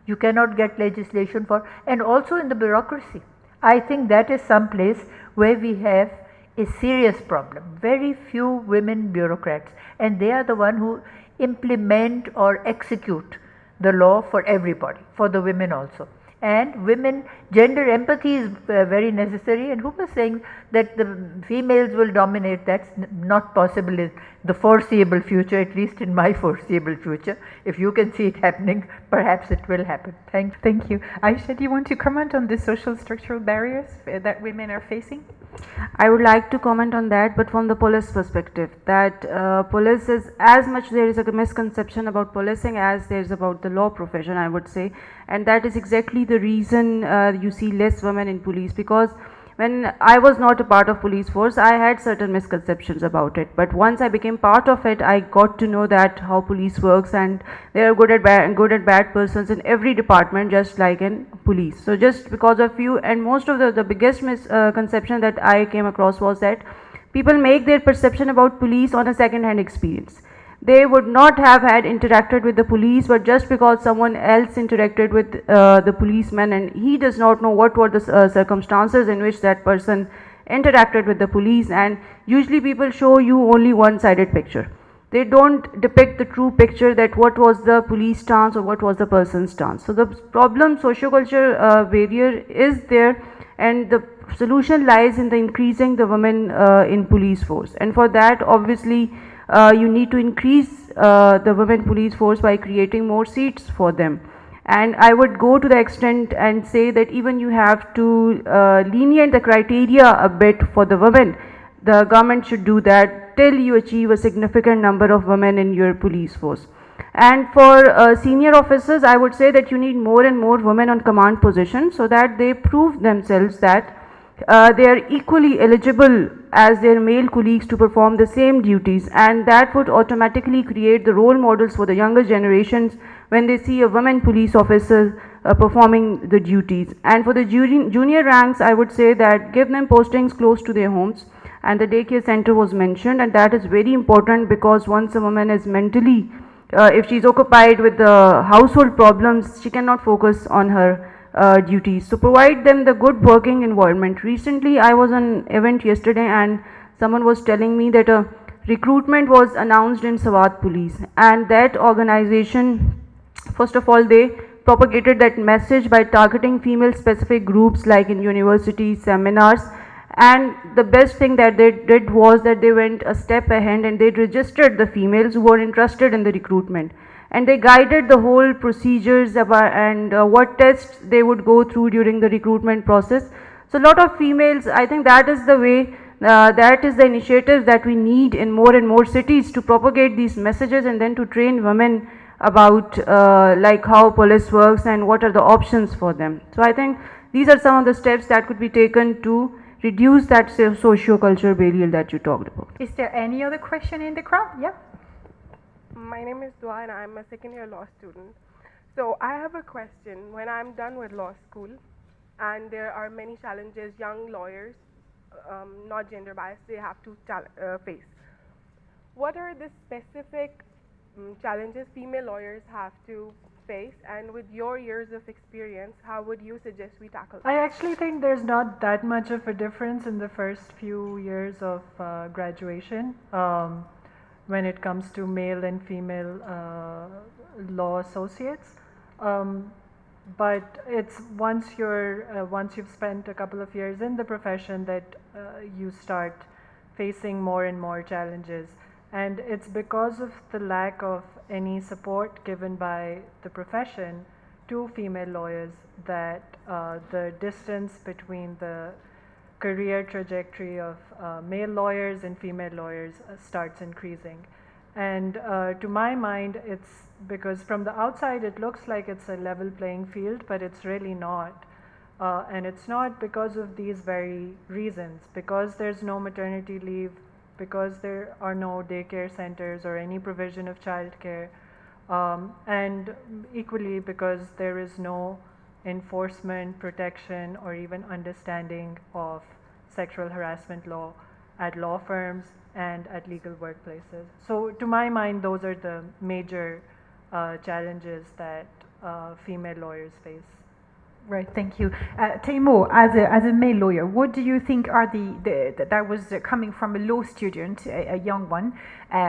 you cannot get legislation for, and also in the bureaucracy. I think that is some place where we have a serious problem. Very few women bureaucrats, and they are the one who implement or execute the law for everybody, for the women also. And women, gender empathy is very necessary, and who was saying that the females will dominate? That's not possible in the foreseeable future, at least in my foreseeable future. If you can see it happening, perhaps it will happen. Thank you. Aisha, do you want to comment on the social structural barriers that women are facing? I would like to comment on that, but from the police perspective, that police is as much, there is a misconception about policing as there is about the law profession, I would say, and that is exactly the reason you see less women in police, because when I was not a part of police force, I had certain misconceptions about it, but once I became part of it, I got to know that how police works, and there are good and bad persons in every department, just like in police. So just because of you, and most of the biggest misconception that I came across was that people make their perception about police on a second-hand experience. They would not have had interacted with the police, but just because someone else interacted with the policeman, and he does not know what were the circumstances in which that person interacted with the police, and usually people show you only one-sided picture. They don't depict the true picture, that what was the police stance or what was the person's stance. So the problem, sociocultural barrier is there, and the solution lies in the increasing the women in police force, and for that obviously you need to increase the women police force by creating more seats for them. And I would go to the extent and say that even you have to lenient the criteria a bit for the women. The government should do that till you achieve a significant number of women in your police force. And for senior officers, I would say that you need more and more women on command positions so that they prove themselves that they are equally eligible as their male colleagues to perform the same duties, and that would automatically create the role models for the younger generations when they see a woman police officer performing the duties. And for the junior ranks, I would say that give them postings close to their homes, and the daycare center was mentioned, and that is very important because once a woman is mentally if she is occupied with the household problems, she cannot focus on her duties. So provide them the good working environment. Recently I was on an event yesterday and someone was telling me that a recruitment was announced in Sawat Police, and that organization, first of all, they propagated that message by targeting female specific groups like in universities, seminars. And the best thing that they did was that they went a step ahead and they registered the females who were interested in the recruitment, and they guided the whole procedures about and what tests they would go through during the recruitment process. So a lot of females, I think that is the way, that is the initiative that we need in more and more cities to propagate these messages and then to train women about like how police works and what are the options for them. So I think these are some of the steps that could be taken to reduce that socio-cultural barrier that you talked about. Is there any other question in the crowd? Yeah. My name is Dua and I'm a second year law student. So I have a question. When I'm done with law school and there are many challenges young lawyers, not gender biased, they have to face. What are the specific challenges female lawyers have to face, and with your years of experience, how would you suggest we tackle it? I actually think there's not that much of a difference in the first few years of graduation when it comes to male and female law associates. But it's once you've spent a couple of years in the profession that you start facing more and more challenges. And it's because of the lack of any support given by the profession to female lawyers that the distance between the career trajectory of male lawyers and female lawyers starts increasing. And to my mind, it's because from the outside it looks like it's a level playing field, but it's really not. And it's not because of these very reasons, because there's no maternity leave, because there are no daycare centers or any provision of childcare, and equally because there is no enforcement, protection, or even understanding of sexual harassment law at law firms and at legal workplaces. So to my mind, those are the major challenges that female lawyers face. Right, thank you. Taimur, as a male lawyer, what do you think are that was coming from a law student, a young one,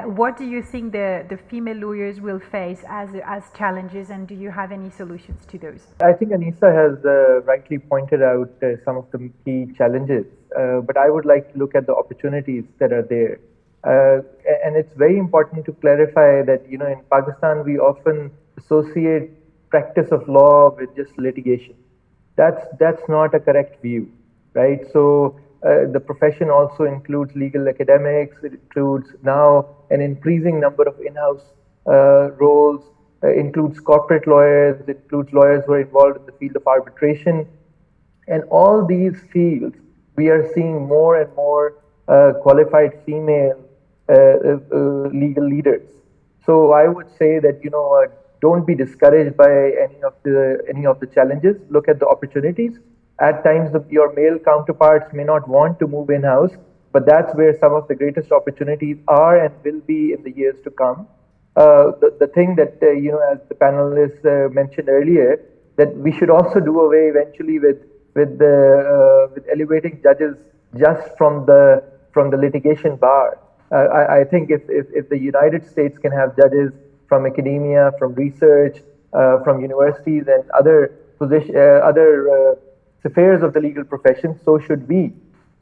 what do you think the female lawyers will face as challenges, and do you have any solutions to those? I think Anisa has rightly pointed out some of the key challenges, but I would like to look at the opportunities that are there. And it's very important to clarify that, you know, in Pakistan, we often associate practice of law with just litigation. That's not a correct view, right? So the profession also includes legal academics. It includes now an increasing number of in-house roles, includes corporate lawyers, it includes lawyers who are involved in the field of arbitration. And all these fields, we are seeing more and more qualified female legal leaders. So I would say that, you know, don't be discouraged by any of the challenges. Look at the opportunities. At times, your male counterparts may not want to move in-house, but that's where some of the greatest opportunities are and will be in the years to come. The thing that you know, as the panelists mentioned earlier, that we should also do away eventually with elevating judges just from the litigation bar. I think if the United States can have judges from academia, from research, from universities and other affairs of the legal profession, so should we.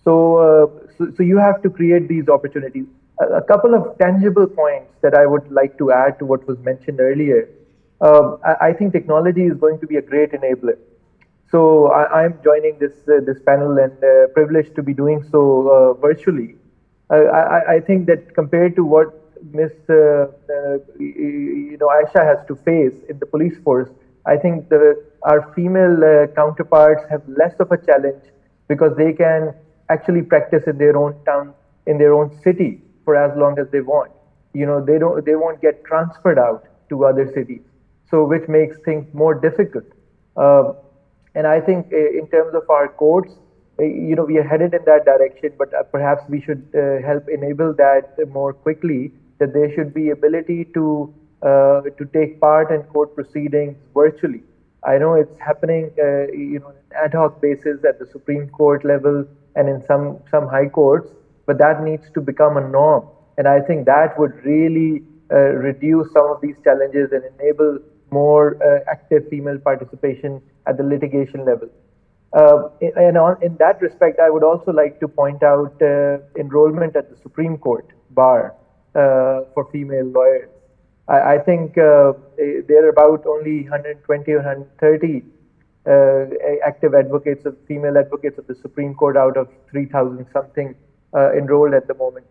So you have to create these opportunities. A couple of tangible points that I would like to add to what was mentioned earlier. I think technology is going to be a great enabler. So I'm joining this panel and privileged to be doing so virtually. I think that compared to what Ms. Aisha has to face in the police force, I think our female counterparts have less of a challenge because they can actually practice in their own town, in their own city for as long as they want. They won't get transferred out to other cities, so which makes things more difficult. And I think in terms of our courts, we are headed in that direction, but perhaps we should help enable that more quickly, that there should be ability to take part in court proceedings virtually. I know it's happening on an ad hoc basis at the Supreme Court level and in some high courts, but that needs to become a norm. And I think that would really reduce some of these challenges and enable more active female participation at the litigation level. In that respect, I would also like to point out enrollment at the Supreme Court bar for female lawyers. I think there are about only 120 or 130 active advocates, female advocates of the Supreme Court out of 3,000 something enrolled at the moment.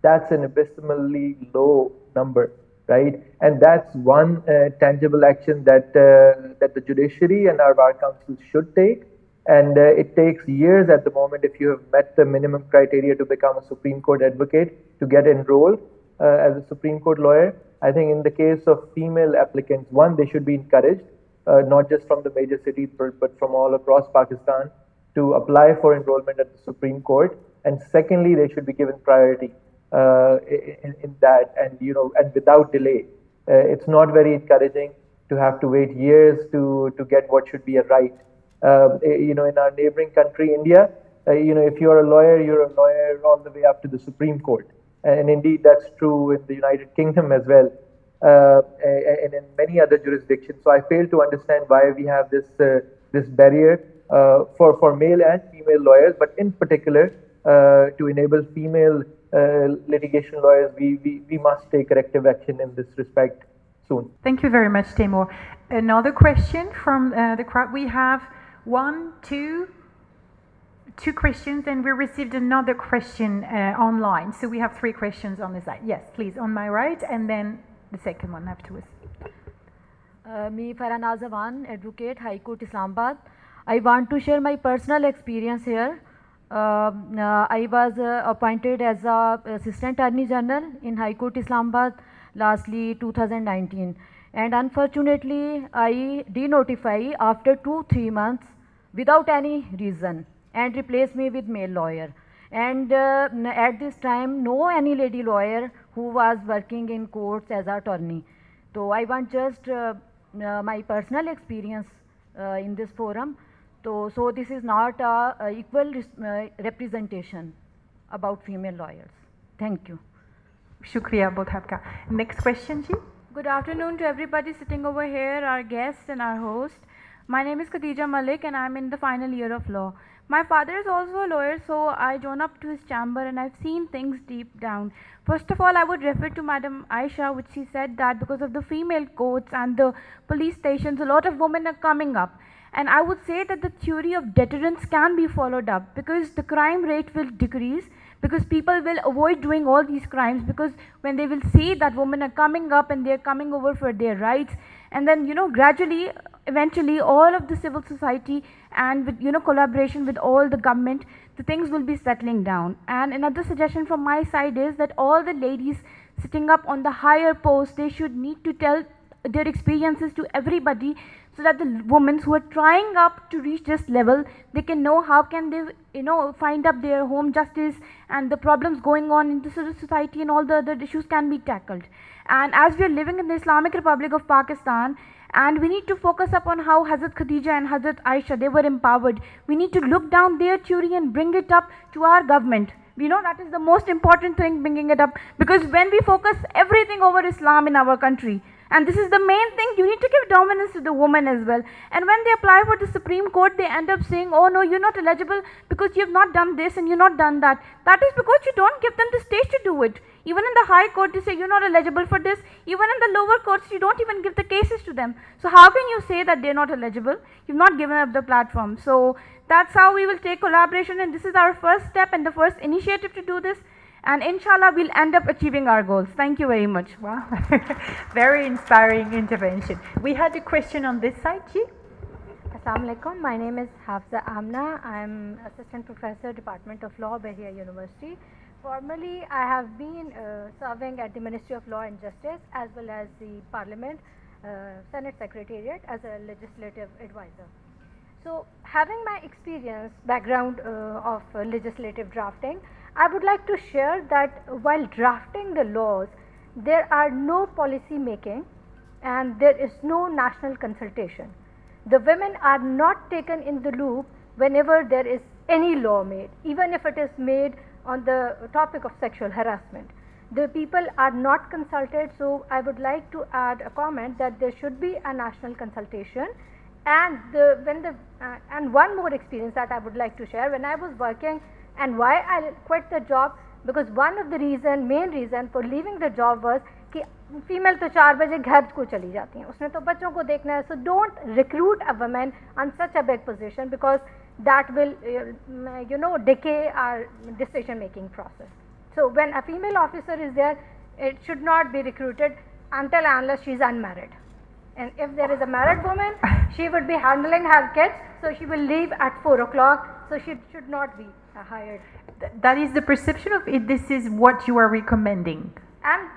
That's an abysmally low number, right? And that's one tangible action that the judiciary and our bar councils should take. And it takes years at the moment, if you have met the minimum criteria to become a Supreme Court advocate, to get enrolled as a Supreme Court lawyer. I think in the case of female applicants, one, they should be encouraged, not just from the major cities, but from all across Pakistan, to apply for enrollment at the Supreme Court. And secondly, they should be given priority in that, and without delay. It's not very encouraging to have to wait years to get what should be a right. In our neighboring country, India, if you're a lawyer all the way up to the Supreme Court. And indeed, that's true in the United Kingdom as well, and in many other jurisdictions. So I fail to understand why we have this barrier for male and female lawyers, but in particular, to enable female litigation lawyers, we must take corrective action in this respect soon. Thank you very much, Taimur. Another question from the crowd. We have two questions, and we received another question online. So we have three questions on the side. Yes, please, on my right, and then the second one afterwards. Me, Farah Nazawan, advocate, High Court, Islamabad. I want to share my personal experience here. I was appointed as Assistant Attorney General in High Court, Islamabad, lastly 2019. And unfortunately, I denotify after 2-3 months without any reason and replace me with male lawyer. And at this time, no any lady lawyer who was working in courts as attorney. So I want just my personal experience in this forum. So this is not equal representation about female lawyers. Thank you. Shukriya both aapka. Next question, ji. Good afternoon to everybody sitting over here, our guest and our host. My name is Khadija Malik and I'm in the final year of law. My father is also a lawyer, so I join up to his chamber and I've seen things deep down. First of all, I would refer to Madam Aisha, which she said that because of the female courts and the police stations, a lot of women are coming up. And I would say that the theory of deterrence can be followed up, because the crime rate will decrease, because people will avoid doing all these crimes, because when they will see that women are coming up and they're coming over for their rights, and then gradually, eventually all of the civil society and with collaboration with all the government, the things will be settling down. And another suggestion from my side is that all the ladies sitting up on the higher posts, they should need to tell their experiences to everybody, so that the women who are trying up to reach this level, they can know how can they find up their home justice and the problems going on in the civil society, and all the other issues can be tackled. And as we are living in the Islamic Republic of Pakistan, and we need to focus upon how Hazrat Khadija and Hazrat Aisha, they were empowered. We need to look down their theory and bring it up to our government. We know that is the most important thing, bringing it up, because when we focus everything over Islam in our country, And this is the main thing, you need to give dominance to the woman as well. And when they apply for the Supreme Court, they end up saying, oh no, you're not eligible because you have not done this and you're not done that. That is because you don't give them the stage to do it. Even in the High Court, they say you're not eligible for this. Even in the lower courts, you don't even give the cases to them. So how can you say that they're not eligible? You've not given up the platform. So that's how we will take collaboration, and this is our first step and the first initiative to do this. And inshallah, we'll end up achieving our goals. Thank you very much. Wow, very inspiring intervention. We had a question on this side, Ji. Assalamu alaikum. My name is Hafza Amna. I'm Assistant Professor, Department of Law, Bahia University. Formerly, I have been serving at the Ministry of Law and Justice as well as the Parliament, Senate Secretariat as a legislative advisor. So, having my experience, background of legislative drafting, I would like to share that while drafting the laws, there are no policy making and there is no national consultation. The women are not taken in the loop whenever there is any law made, even if it is made on the topic of sexual harassment. The people are not consulted, so I would like to add a comment that there should be a national consultation. And and one more experience that I would like to share, when I was working and why I quit the job, because one of the main reason for leaving the job was कि female तो 4 बजे घर को चली जाती हैं, उसने तो बच्चों को देखना है. So don't recruit a woman on such a big position because that will decay our decision making process. So when a female officer is there, it should not be recruited until and unless she is unmarried. And if there is a married woman, she would be handling her kids, so she will leave at 4 o'clock, so she should not be hired. That is the perception of it. This is what you are recommending. And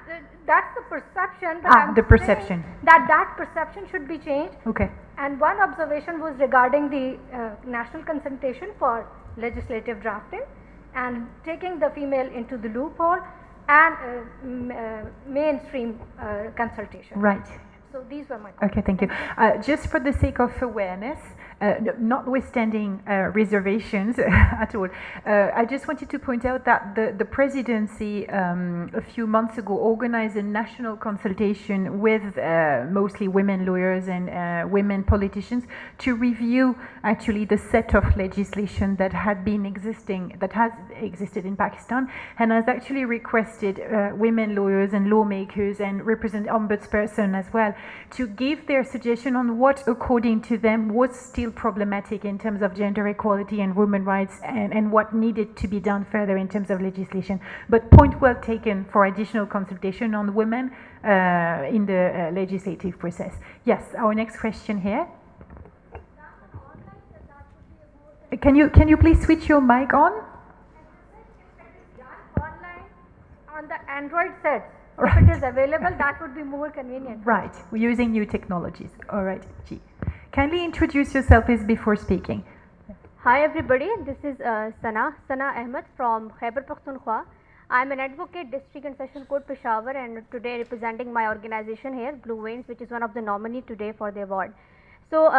that's the perception. But the perception. That perception should be changed. Okay. And one observation was regarding the national consultation for legislative drafting and taking the female into the loophole and mainstream consultation. Right. So these were my comments. Okay, thank you. Just for the sake of awareness, notwithstanding reservations at all, I just wanted to point out that the presidency a few months ago organized a national consultation with mostly women lawyers and women politicians to review actually the set of legislation that has existed in Pakistan, and has actually requested women lawyers and lawmakers and represent ombudsperson as well to give their suggestion on what according to them was still problematic in terms of gender equality and women rights, and what needed to be done further in terms of legislation. But point well taken for additional consultation on women in the legislative process. Yes, our next question here. Can you please switch your mic on? Online on the Android set. Right. If it is available, that would be more convenient. Right, we're using new technologies. All right, Ji. Kindly introduce yourself please before speaking. Hi everybody, this is Sana Ahmed from Khyber Pakhtunkhwa. I am an advocate, District and Session Court Peshawar, and today representing my organization here, Blue Veins, which is one of the nominee today for the award. So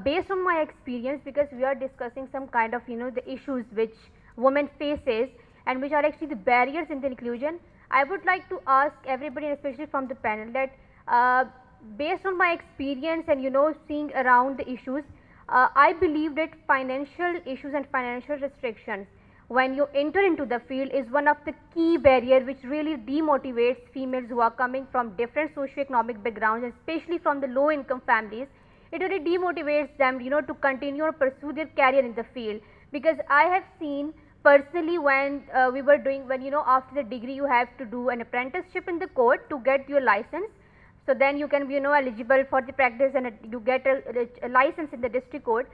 based on my experience, because we are discussing some kind of the issues which women faces and which are actually the barriers in the inclusion, I would like to ask everybody, especially from the panel, that based on my experience and seeing around the issues, I believe that financial issues and financial restrictions when you enter into the field is one of the key barriers which really demotivates females who are coming from different socio-economic backgrounds, especially from the low income families. It really demotivates them to continue or pursue their career in the field, because I have seen personally when we were doing, after the degree you have to do an apprenticeship in the court to get your license. So then you can be eligible for the practice and you get a license in the district court.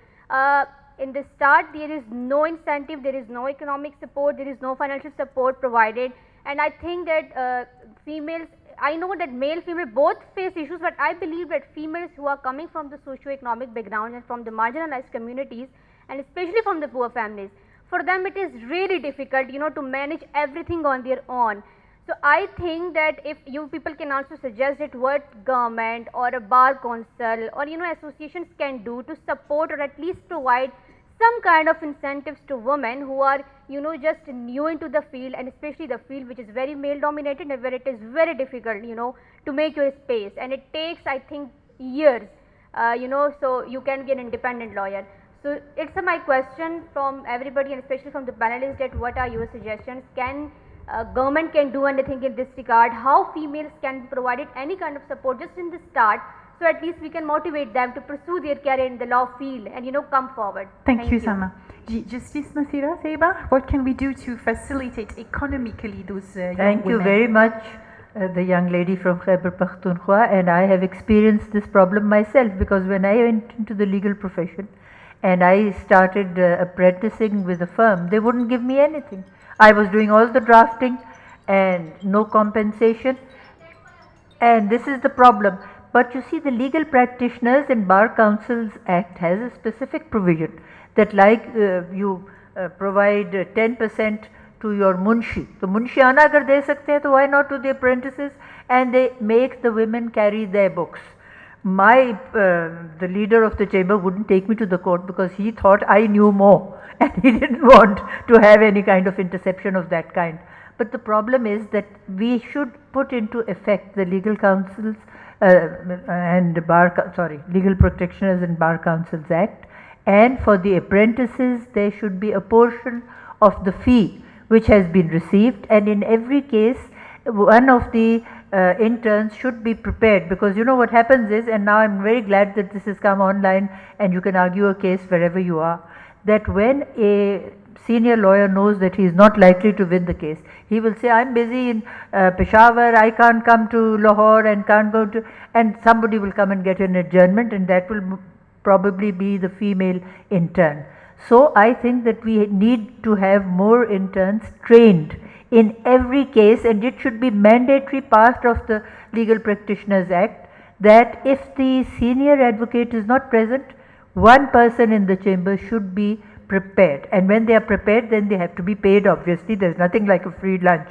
In the start there is no incentive, there is no economic support, there is no financial support provided, and I think that females, I know that male female both face issues, but I believe that females who are coming from the socio-economic background and from the marginalized communities and especially from the poor families, for them it is really difficult to manage everything on their own. So I think that if you people can also suggest that what government or a bar council or associations can do to support or at least provide some kind of incentives to women who are, you know, just new into the field, and especially the field which is very male dominated and where it is very difficult, you know, to make your space, and it takes, I think, years, you know, so you can be an independent lawyer. So it's my question from everybody, and especially from the panelists, that what are your suggestions? Can government can do anything in this regard? How females can be provided any kind of support just in the start, so at least we can motivate them to pursue their career in the law field and, you know, come forward. Thank you, Sama. Justice Nasira Seba, what can we do to facilitate economically those young Thank you women? very much, the young lady from Khyber Pakhtunkhwa, and I have experienced this problem myself, because when I went into the legal profession and I started apprenticing with a firm, they wouldn't give me anything. I was doing all the drafting and no compensation, and this is the problem. But you see, the Legal Practitioners and Bar Councils Act has a specific provision that, like you provide 10% to your munshi. So munshi ana agar de sakte hain, to why not to the apprentices? And they make the women carry their books. The leader of the chamber wouldn't take me to the court because he thought I knew more, and he didn't want to have any kind of interception of that kind. But the problem is that we should put into effect the legal councils and Legal Practitioners and Bar Councils Act, and for the apprentices there should be a portion of the fee which has been received, and in every case one of the interns should be prepared, because you know what happens is, and now I'm very glad that this has come online and you can argue a case wherever you are, that when a senior lawyer knows that he is not likely to win the case, he will say, I'm busy in Peshawar, I can't come to Lahore and can't go to, and somebody will come and get an adjournment, and that will probably be the female intern. So I think that we need to have more interns trained in every case, and it should be mandatory part of the Legal Practitioners Act that if the senior advocate is not present, one person in the chamber should be prepared, and when they are prepared, then they have to be paid. Obviously, there is nothing like a free lunch,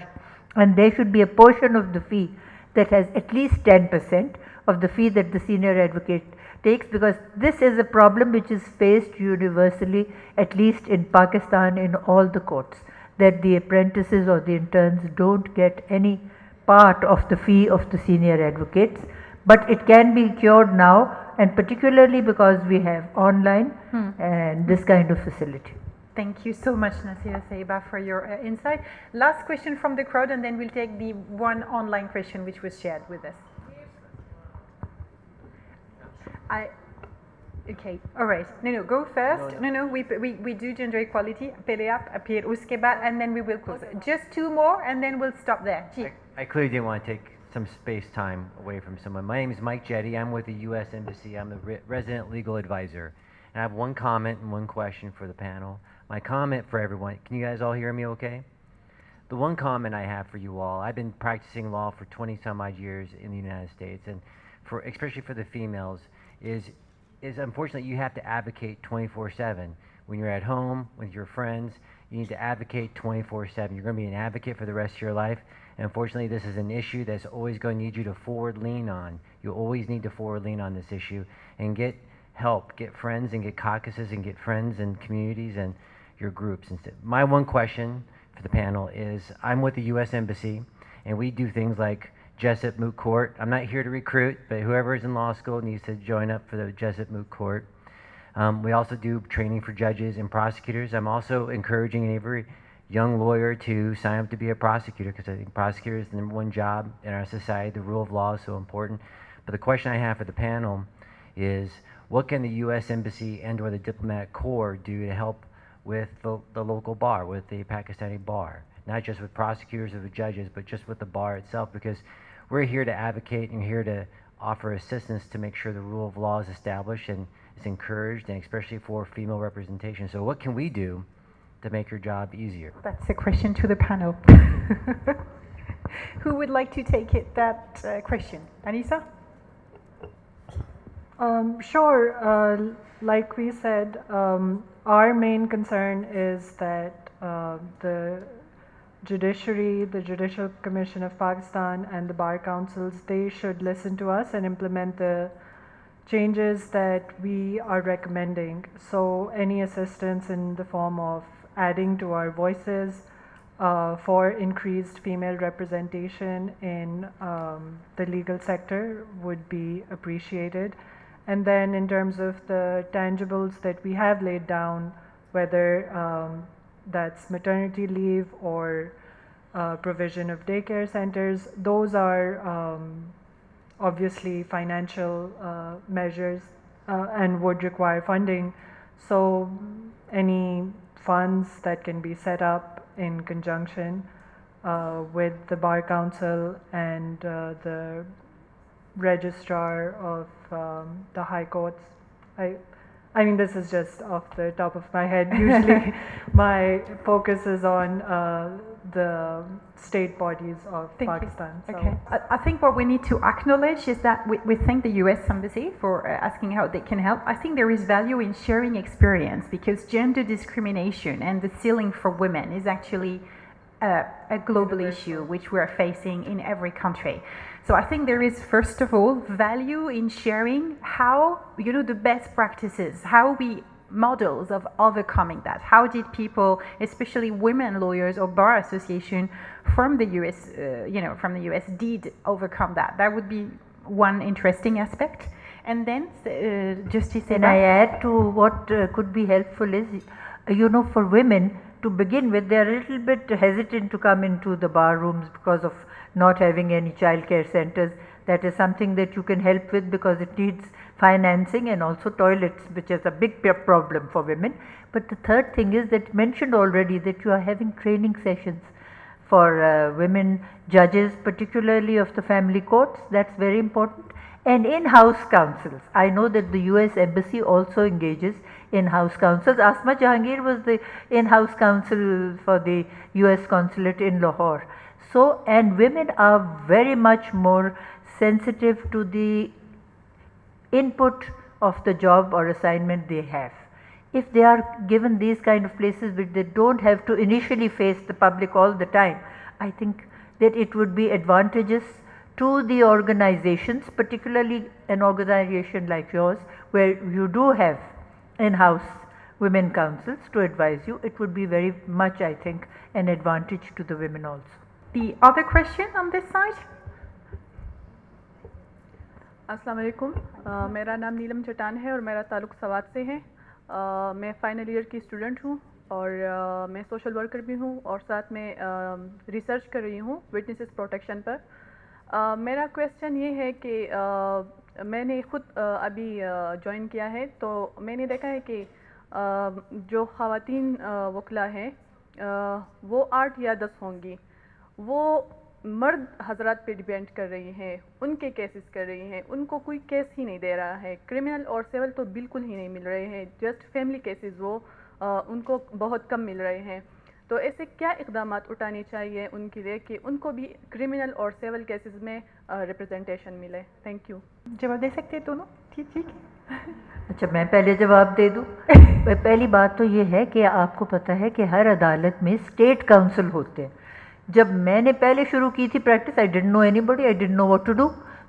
and there should be a portion of the fee that has at least 10% of the fee that the senior advocate takes, because this is a problem which is faced universally, at least in Pakistan, in all the courts, that the apprentices or the interns don't get any part of the fee of the senior advocates. But it can be cured now, and particularly because we have online and this kind of facility. Thank you so much, Nasira Saiba, for your insight. Last question from the crowd, and then we'll take the one online question which was shared with us. Okay, all right. No, go first. No, we do gender equality. Pele up, appear uske baad, and then we will close. Just two more, and then we'll stop there. I clearly didn't want to take some space time away from someone. My name is Mike Jetty. I'm with the U.S. Embassy. I'm the resident legal advisor. And I have one comment and one question for the panel. My comment for everyone, can you guys all hear me okay? The one comment I have for you all, I've been practicing law for 20 some odd years in the United States, and especially for the females, is unfortunately you have to advocate 24/7. When you're at home with your friends, you need to advocate 24/7. You're going to be an advocate for the rest of your life. And unfortunately, this is an issue that's always going to need you to forward lean on. You always need to forward lean on this issue and get help, get friends and get caucuses and get friends and communities and your groups. My one question for the panel is, I'm with the U.S. Embassy, and we do things like Jessup Moot Court. I'm not here to recruit, but whoever is in law school needs to join up for the Jessup Moot Court. We also do training for judges and prosecutors. I'm also encouraging every young lawyer to sign up to be a prosecutor, because I think prosecutor is the #1 job in our society. The rule of law is so important. But the question I have for the panel is, what can the U.S. Embassy and or the Diplomatic Corps do to help with the local bar, with the Pakistani bar? Not just with prosecutors or the judges, but just with the bar itself, because we're here to advocate and here to offer assistance to make sure the rule of law is established and is encouraged, and especially for female representation. So what can we do to make your job easier? That's a question to the panel. Who would like to take that question? Anissa? Sure. Like we said, our main concern is that the judiciary, the Judicial Commission of Pakistan and the bar councils, they should listen to us and implement the changes that we are recommending. So any assistance in the form of adding to our voices for increased female representation in the legal sector would be appreciated. And then in terms of the tangibles that we have laid down, whether that's maternity leave or provision of daycare centers, those are obviously financial measures and would require funding. So any funds that can be set up in conjunction with the Bar Council and the registrar of the High Courts. I mean, this is just off the top of my head. Usually my focus is on the state bodies of Pakistan. So. Okay. I think what we need to acknowledge is that we thank the US Embassy for asking how they can help. I think there is value in sharing experience because gender discrimination and the ceiling for women is actually a global issue which we are facing in every country. So I think there is, first of all, value in sharing how, the best practices, how we models of overcoming that. How did people, especially women lawyers or bar association from the US, from the US did overcome that? That would be one interesting aspect. And then, Justice Can I add to what could be helpful is, for women, to begin with, they are a little bit hesitant to come into the bar rooms because of not having any childcare centers. That is something that you can help with because it needs financing and also toilets, which is a big problem for women. But the third thing is that mentioned already that you are having training sessions for women judges, particularly of the family courts. That's very important. And in-house counsels. I know that the US Embassy also engages in-house counsels. Asma Jahangir was the in-house counsel for the US Consulate in Lahore. So, and women are very much more sensitive to the input of the job or assignment they have. If they are given these kind of places which they don't have to initially face the public all the time, I think that it would be advantageous to the organizations, particularly an organization like yours, where you do have in-house women councils to advise you. It would be very much, I think, an advantage to the women also. The other question on this side? अस्सलाम वालेकुम, मेरा नाम नीलम चट्टान है और मेरा ताल्लुक़ सवात से है। मैं फाइनल ईयर की स्टूडेंट हूँ और मैं सोशल वर्कर भी हूँ और साथ में रिसर्च कर रही हूँ विटनेसेस प्रोटेक्शन पर। मेरा क्वेश्चन ये है कि मैंने ख़ुद अभी ज्वाइन किया है, तो मैंने देखा है कि जो ख़वातीन वकला हैं वो 8 या 10 होंगी, वो मर्द हजरात पे डिपेंड कर रही हैं, उनके केसेस कर रही हैं, उनको कोई केस ही नहीं दे रहा है। क्रिमिनल और सिविल तो बिल्कुल ही नहीं मिल रहे हैं, जस्ट फैमिली केसेस वो उनको बहुत कम मिल रहे हैं। तो ऐसे क्या इक़दाम उठाने चाहिए उनके लिए कि उनको भी क्रिमिनल और सिविल केसेस में रिप्रेजेंटेशन मिले? Thank you. जवाब दे सकते हैं दोनों? ठीक। अच्छा, मैं पहले जवाब दे दूँ। पहली बात तो ये है कि आपको पता है कि हर अदालत में स्टेट काउंसिल होते हैं। जब मैंने पहले शुरू की थी practice, I didn't know anybody, I didn't know what to do,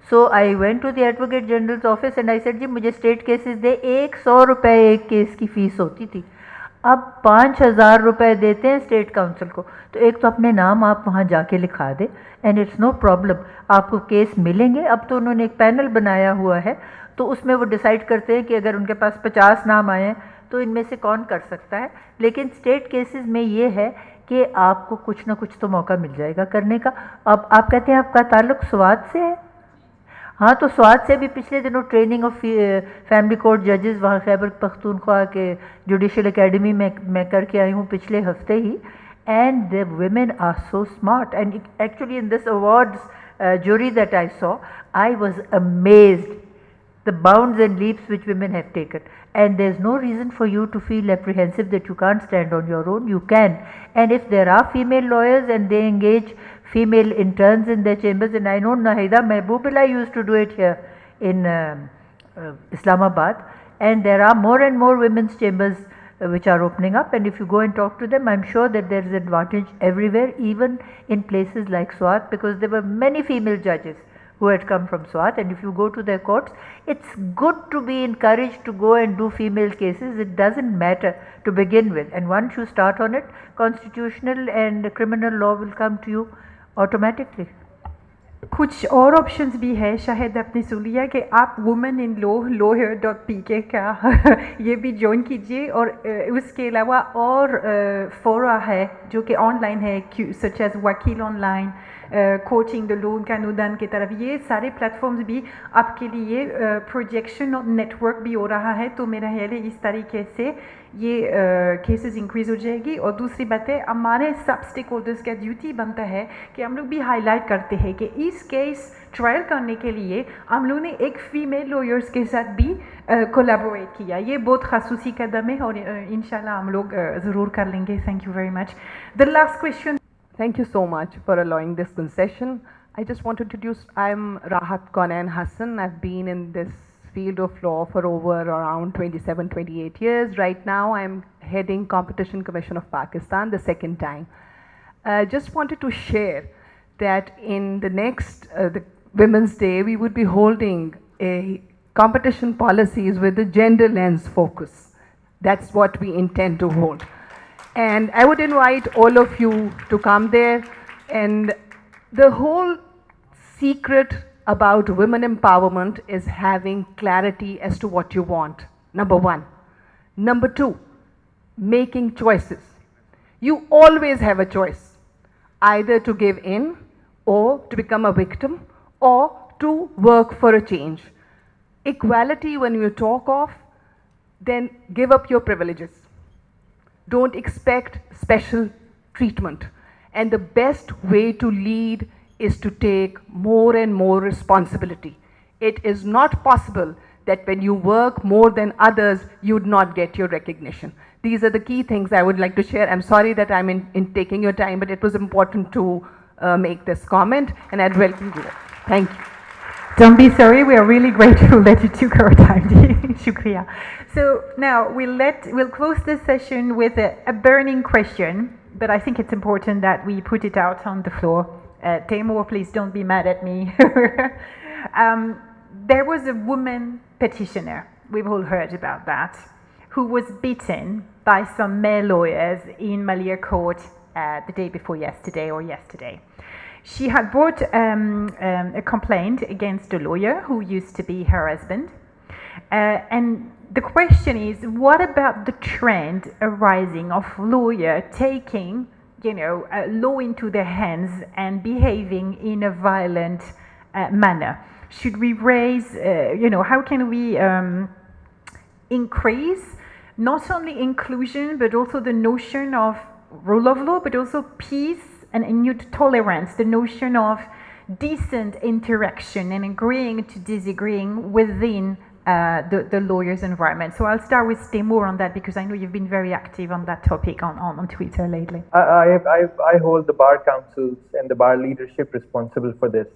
so I went to the advocate general office and I said जी मुझे स्टेट केसेस दे। 100 रुपये एक केस की फ़ीस होती थी, अब 5000 रुपये देते हैं स्टेट काउंसिल को। तो एक तो अपने नाम आप वहाँ जाके लिखा दें एंड इट्स नो प्रॉब्लम, आपको केस मिलेंगे। अब तो उन्होंने एक पैनल बनाया हुआ है, तो उसमें वो डिसाइड करते हैं कि अगर उनके पास 50 नाम आए हैं तो इनमें से कौन कर सकता है। लेकिन स्टेट केसेस में ये है कि आपको कुछ ना कुछ तो मौका मिल जाएगा करने का। अब आप कहते हैं आपका ताल्लुक़ स्वात से है? हाँ, तो स्वात से भी पिछले दिनों ट्रेनिंग ऑफ फैमिली कोर्ट जजेस वहाँ खैबर पख्तूनख्वा के जुडिशल एकेडमी में मैं करके आई हूँ पिछले हफ्ते ही। And the women are so smart and actually in this awards jury that I saw, I was amazed the bounds and leaps which women have taken, and there's no reason for you to feel apprehensive that you can't stand on your own. You can, and if there are female lawyers and they engage female interns in their chambers, and I know Nahida Mehboobillah used to do it here in Islamabad, and there are more and more women's chambers which are opening up, and if you go and talk to them, I'm sure that there is advantage everywhere, even in places like Swat, because there were many female judges who had come from Swat, and if you go to their courts, it's good to be encouraged to go and do female cases. It doesn't matter to begin with, and once you start on it, constitutional and criminal law will come to you automatically. कुछ और options भी है, शायद आपने सुन लिया कि आप women in law lawyer.pk का ये भी ज्वाइन कीजिए, और उसके अलावा और फोरा है जो कि ऑनलाइन है, सच एज वकील ऑनलाइन, कोचिंग द लॉ कानूदान की तरफ, ये सारे प्लेटफॉर्म्स भी आपके लिए प्रोजेक्शन और नेटवर्क भी हो रहा है। तो मेरा ख्याल है इस तरीके से ये केसेस इंक्रीज हो जाएगी। और दूसरी बात है, हमारे सब स्टेक होल्डर्स का ड्यूटी बनता है कि हम लोग भी हाईलाइट करते हैं कि इस केस ट्रायल करने के लिए हम लोग ने एक फीमेल लॉयर्स के साथ भी कोलैबोरेट किया। ये बहुत खासूसी कदम है और इंशाल्लाह हम लोग ज़रूर कर लेंगे। Thank you very much. The last question. Thank you so much for allowing this concession. I just want to introduce, I'm Rahat Konan Hassan. I've been in this field of law for over around 27, 28 years. Right now, I'm heading Competition Commission of Pakistan the second time. Just wanted to share that in the next the Women's Day, we would be holding a competition policies with the gender lens focus. That's what we intend to hold. And I would invite all of you to come there. And the whole secret about women empowerment is having clarity as to what you want, number one. Number two, making choices. You always have a choice, either to give in or to become a victim or to work for a change. Equality, when you talk of, then give up your privileges. Don't expect special treatment. And the best way to lead is to take more and more responsibility. It is not possible that when you work more than others, you would not get your recognition. These are the key things I would like to share. I'm sorry that I'm in taking your time, but it was important to make this comment, and I'd welcome you. Thank you. Don't be sorry, we are really grateful that you took our time. Shukriya. So now we'll close this session with a burning question, but I think it's important that we put it out on the floor. Taimur, please don't be mad at me. There was a woman petitioner, we've all heard about that, who was beaten by some male lawyers in Malia Court the day before yesterday or yesterday. She had brought a complaint against a lawyer who used to be her husband. And the question is, what about the trend arising of lawyer taking, law into their hands and behaving in a violent manner? Should we raise, how can we increase not only inclusion, but also the notion of rule of law, but also peace and tolerance, the notion of decent interaction and agreeing to disagreeing within the lawyer's environment. So I'll start with Taimur on that, because I know you've been very active on that topic on Twitter lately. I hold the bar councils and the bar leadership responsible for this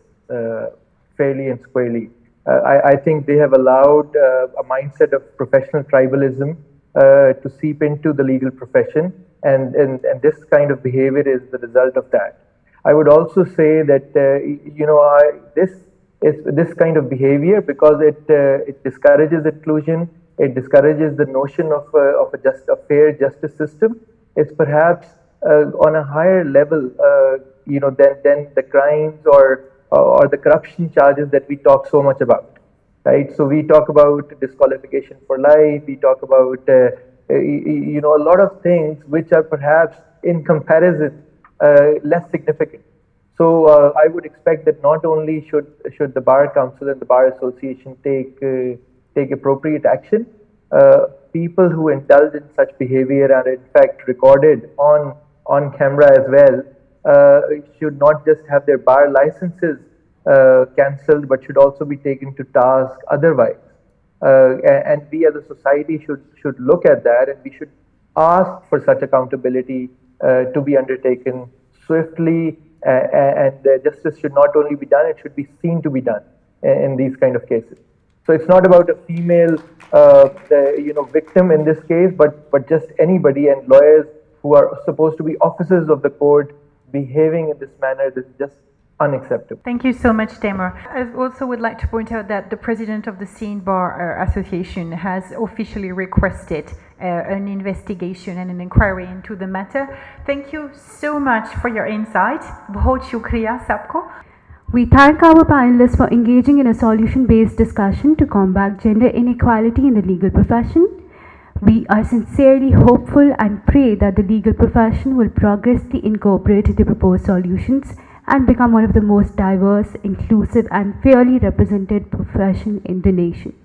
fairly and squarely. I think they have allowed a mindset of professional tribalism to seep into the legal profession, and this kind of behavior is the result of that. I would also say that this kind of behavior, because it discourages inclusion, it discourages the notion of a fair justice system, is perhaps on a higher level, than the crimes or the corruption charges that we talk so much about, right? So we talk about disqualification for life, we talk about a lot of things which are perhaps in comparison less significant. So I would expect that not only should the Bar Council and the Bar Association take appropriate action, people who indulge in such behavior are in fact recorded on camera as well, should not just have their bar licenses cancelled, but should also be taken to task otherwise. And we as a society should look at that, and we should ask for such accountability to be undertaken swiftly, and justice should not only be done, it should be seen to be done in these kind of cases. So it's not about a female victim in this case, but just anybody, and lawyers who are supposed to be officers of the court behaving in this manner. This is just unacceptable. Thank you so much, Tamer. I also would like to point out that the president of the Scene Bar Association has officially requested an investigation and an inquiry into the matter. Thank you so much for your insight. बहुत शुक्रिया सबको. We thank our panelists for engaging in a solution-based discussion to combat gender inequality in the legal profession. We are sincerely hopeful and pray that the legal profession will progressively incorporate the proposed solutions and become one of the most diverse, inclusive and fairly represented profession in the nation.